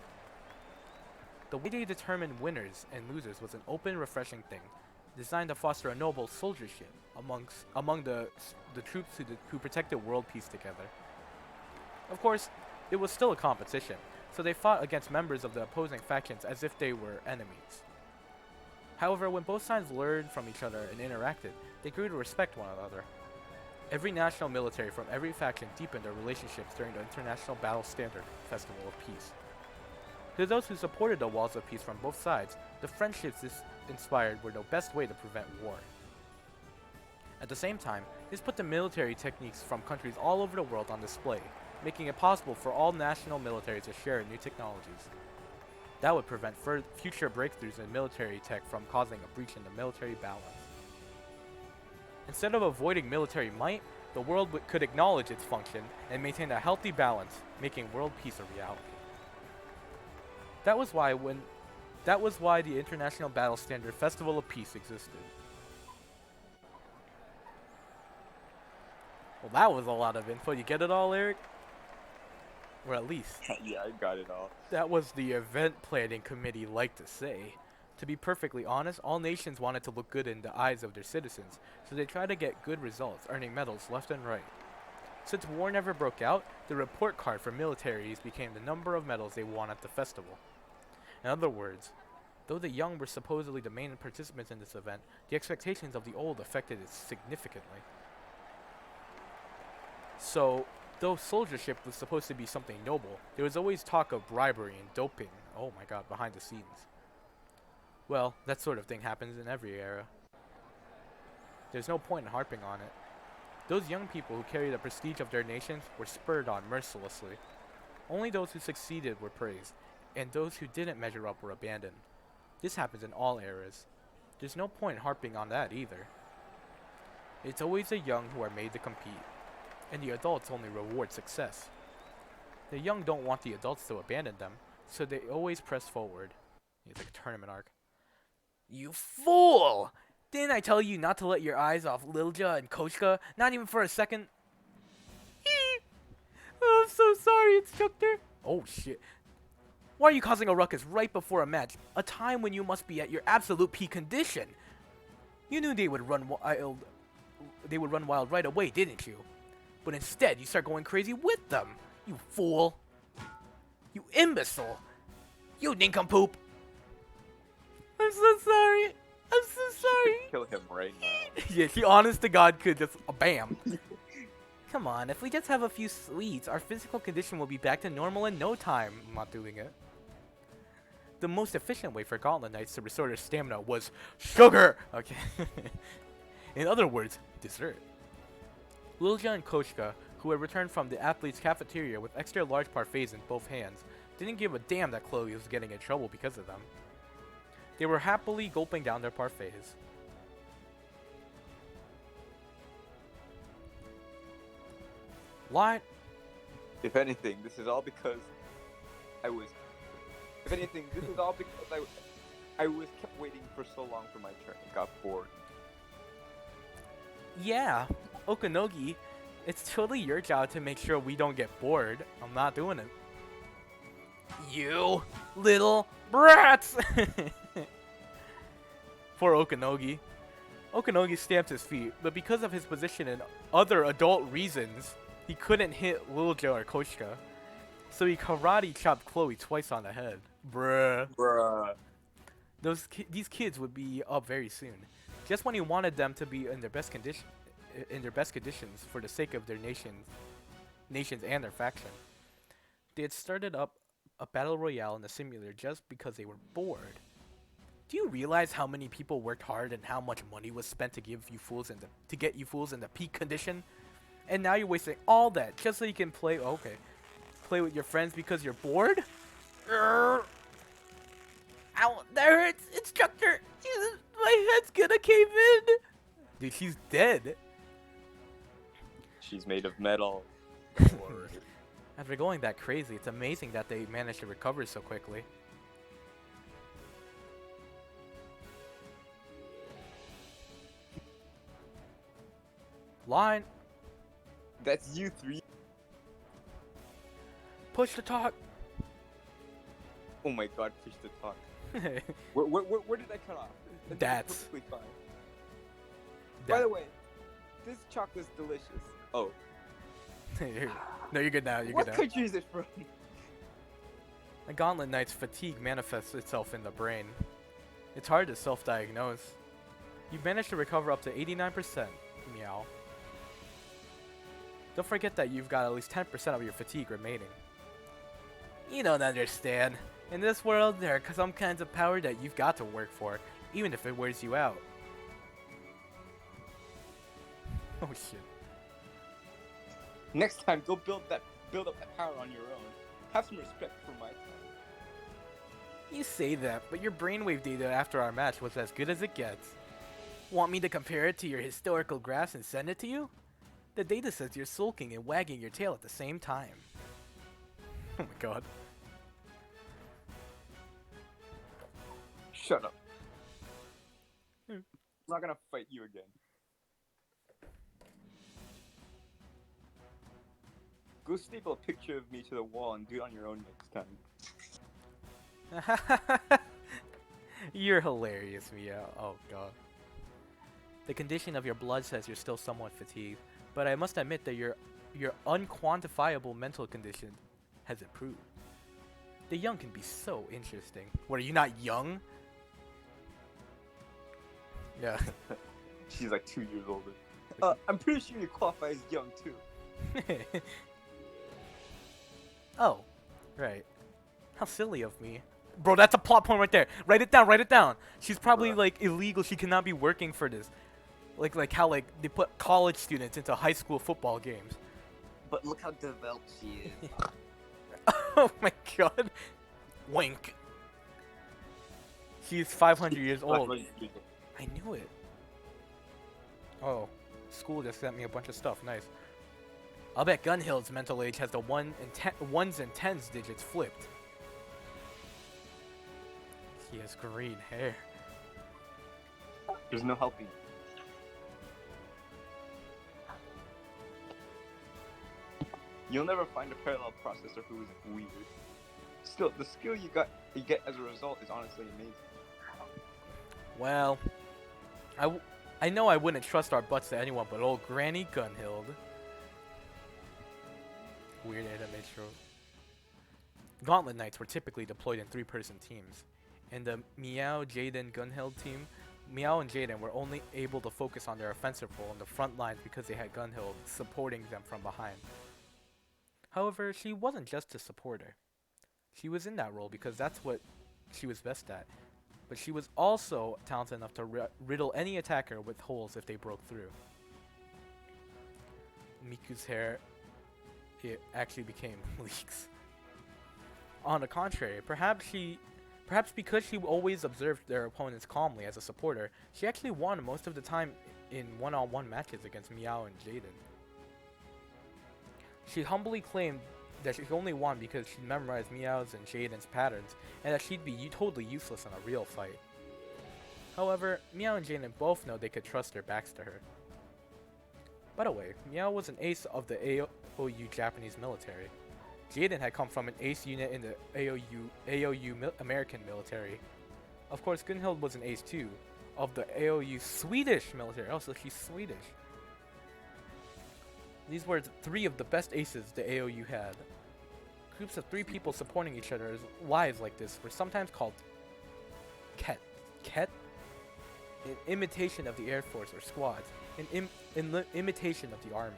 The way they determined winners and losers was an open, refreshing thing, designed to foster a noble soldiership among the troops who protected world peace together. Of course, it was still a competition, so they fought against members of the opposing factions as if they were enemies. However, when both sides learned from each other and interacted, they grew to respect one another. Every national military from every faction deepened their relationships during the International Battle Standard Festival of Peace. To those who supported the Walls of Peace from both sides, the friendships this inspired were the best way to prevent war. At the same time, this put the military techniques from countries all over the world on display. making it possible for all national militaries to share in new technologies. That would prevent future breakthroughs in military tech from causing a breach in the military balance. Instead of avoiding military might, the world could acknowledge its function and maintain a healthy balance, making world peace a reality. That was why the International Battle Standard Festival of Peace existed. Well, that was a lot of info. You get it all, Eric? Or at least, Yeah, I got it all. that was the event planning committee like to say. To be perfectly honest, all nations wanted to look good in the eyes of their citizens, so they tried to get good results, earning medals left and right. Since war never broke out, the report card for militaries became the number of medals they won at the festival. In other words, though the young were supposedly the main participants in this event, the expectations of the old affected it significantly. So, though soldiership was supposed to be something noble, there was always talk of bribery and doping, oh my god, behind the scenes. Well, that sort of thing happens in every era. There's no point in harping on it. Those young people who carried the prestige of their nations were spurred on mercilessly. Only those who succeeded were praised, and those who didn't measure up were abandoned. This happens in all eras. There's no point in harping on that either. It's always the young who are made to compete, and the adults only reward success. The young don't want the adults to abandon them, so they always press forward. It's like a tournament arc. You fool! Didn't I tell you not to let your eyes off Lilja and Koshka? Not even for a second? Oh, I'm so sorry, instructor. Oh, shit. Why are you causing a ruckus right before a match? A time when you must be at your absolute peak condition. You knew they would run wild. They would run wild right away, didn't you? But instead, you start going crazy with them. You fool. You imbecile. You nincompoop. I'm so sorry. I'm so sorry. Kill him right now. Yeah, he honest to God could just bam. Come on, if we just have a few sweets, our physical condition will be back to normal in no time. I'm not doing it. The most efficient way for Gauntlet Knights to restore their stamina was sugar! Okay. In other words, dessert. Lilja and Koshka, who had returned from the athlete's cafeteria with extra large parfaits in both hands, didn't give a damn that Chloe was getting in trouble because of them. They were happily gulping down their parfaits. What? If anything, this is all because I was. If anything, this is all because I was kept waiting for so long for my turn and got bored. Yeah, Okanogi, it's totally your job to make sure we don't get bored. I'm not doing it. You little brats! Poor Okanogi. Okanogi stamped his feet, but because of his position and other adult reasons, he couldn't hit Lilja or Koshka. So he karate chopped Chloe twice on the head. Bruh. Bruh. These kids would be up very soon. Just when he wanted them to be in their best conditions for the sake of their nations and their faction. They had started up a battle royale in the simulator just because they were bored. Do you realize how many people worked hard and how much money was spent to get you fools in the peak condition? And now you're wasting all that just so you can play. Okay, play with your friends because you're bored. Ow, that hurts, instructor. My head's gonna cave in. Dude, she's dead. She's made of metal. After going that crazy, it's amazing that they managed to recover so quickly. Line. That's you three. Push the talk. Oh my god, push the talk. Where did I cut off? That's perfectly fine. By the way, this chocolate's delicious. Oh. No, you're good now. You're What good now. country is it from? The Gauntlet Knight's fatigue manifests itself in the brain. It's hard to self-diagnose. You've managed to recover up to 89%. Meow. Don't forget that you've got at least 10% of your fatigue remaining. You don't understand. In this world, there are some kinds of power that you've got to work for, even if it wears you out. Oh shit. Next time, go build that build up that power on your own. Have some respect for my time. You say that, but your brainwave data after our match was as good as it gets. Want me to compare it to your historical graphs and send it to you? The data says you're sulking and wagging your tail at the same time. Oh my god. Shut up. I'm not gonna fight you again. Go staple a picture of me to the wall and do it on your own next time. You're hilarious, Mia. Oh god. The condition of your blood says you're still somewhat fatigued, but I must admit that your unquantifiable mental condition has improved. The young can be so interesting. What, are you not young? Yeah. She's like 2 years older. I'm pretty sure you qualify as young too. Oh, right. How silly of me. Bro, that's a plot point right there. Write it down, write it down. She's probably like illegal. She cannot be working for this. Like how like they put college students into high school football games. But look how developed she is. Oh my god. Wink. She's 500 years old. I knew it. Oh, school just sent me a bunch of stuff. Nice. I'll bet Gunhild's mental age has the ones and tens digits flipped. He has green hair. There's no helping. You'll never find a parallel processor who isn't weird. Still, the skill you get as a result is honestly amazing. Well, I know I wouldn't trust our butts to anyone but old Granny Gunhild. Weird anime trope. Gauntlet Knights were typically deployed in 3-person teams. In the Meow, Jaden, Gunhild team, Meow and Jaden were only able to focus on their offensive role on the front lines because they had Gunhild supporting them from behind. However, she wasn't just a supporter. She was in that role because that's what she was best at. But she was also talented enough to riddle any attacker with holes if they broke through. Miku's hair, it actually became leaks. On the contrary, perhaps because she always observed their opponents calmly as a supporter, she actually won most of the time in one-on-one matches against Meow and Jaden. She humbly claimed that she only won because she memorized Meow's and Jaden's patterns, and that she'd be totally useless in a real fight. However, Meow and Jaden both know they could trust their backs to her. By the way, Meow was an ace of the AOU Japanese military. Jaden had come from an ace unit in the AOU American military. Of course, Gunhild was an ace too, of the AOU Swedish military. Oh, so she's Swedish. These were 3 of the best aces the AOU had. Groups of 3 people supporting each other's lives like this were sometimes called ket. Ket? An imitation of the Air Force or squads. An imitation of the army.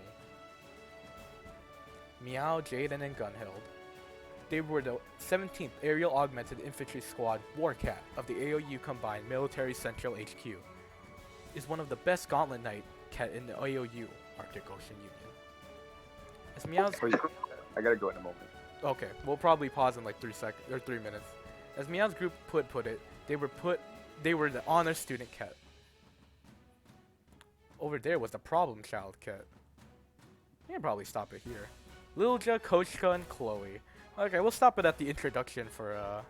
Meow, Jaden, and Gunhild. They were the 17th Aerial Augmented Infantry Squad Warcat of the AOU Combined Military Central HQ. Is one of the best Gauntlet Knight Ket in the AOU Arctic Ocean Union. As Meow's I gotta go in a moment. Okay, we'll probably pause in like 3 seconds or 3 minutes. As Meow's group put it, they were the honor student Ket. Over there was the problem child Ket. You can probably stop it here. Lilja, Kochka, and Chloe. Okay, we'll stop it at the introduction for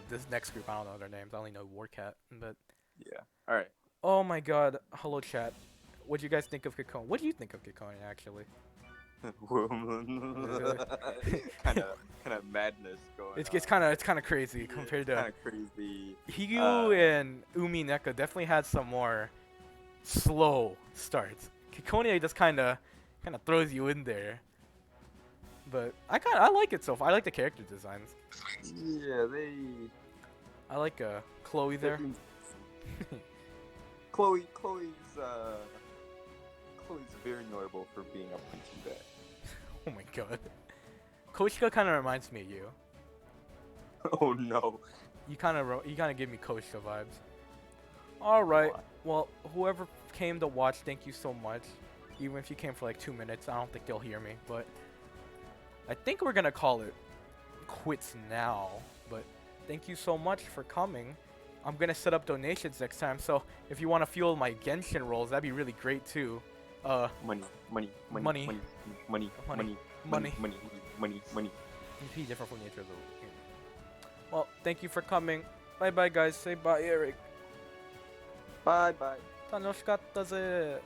this next group. I don't know their names. I only know Warcat, but Yeah. All right. oh my god, hello chat. What do you guys think of Ciconia? What do you think of Ciconia actually? kind of madness going. It's kind of crazy compared to kind of crazy. Higu and Umi Neka definitely had some more slow starts. Ciconia just kind of throws you in there. But I like it so far. I like the character designs. Yeah, I like Chloe there. Chloe's very notable for being a punching bag. Oh my god. Kochka kind of reminds me of you. Oh no. You kind of give me Kochka vibes. All right. Well, whoever came to watch, thank you so much. Even if you came for like 2 minutes, I don't think they'll hear me, but I think we're gonna call it quits now. But thank you so much for coming. I'm gonna set up donations next time, so if you want to fuel my Genshin rolls, that'd be really great too. Money. Money. Be different from the nature of the game. Well, thank you for coming. Bye bye, guys. Say bye, Eric. Bye bye. 楽しかったぜ。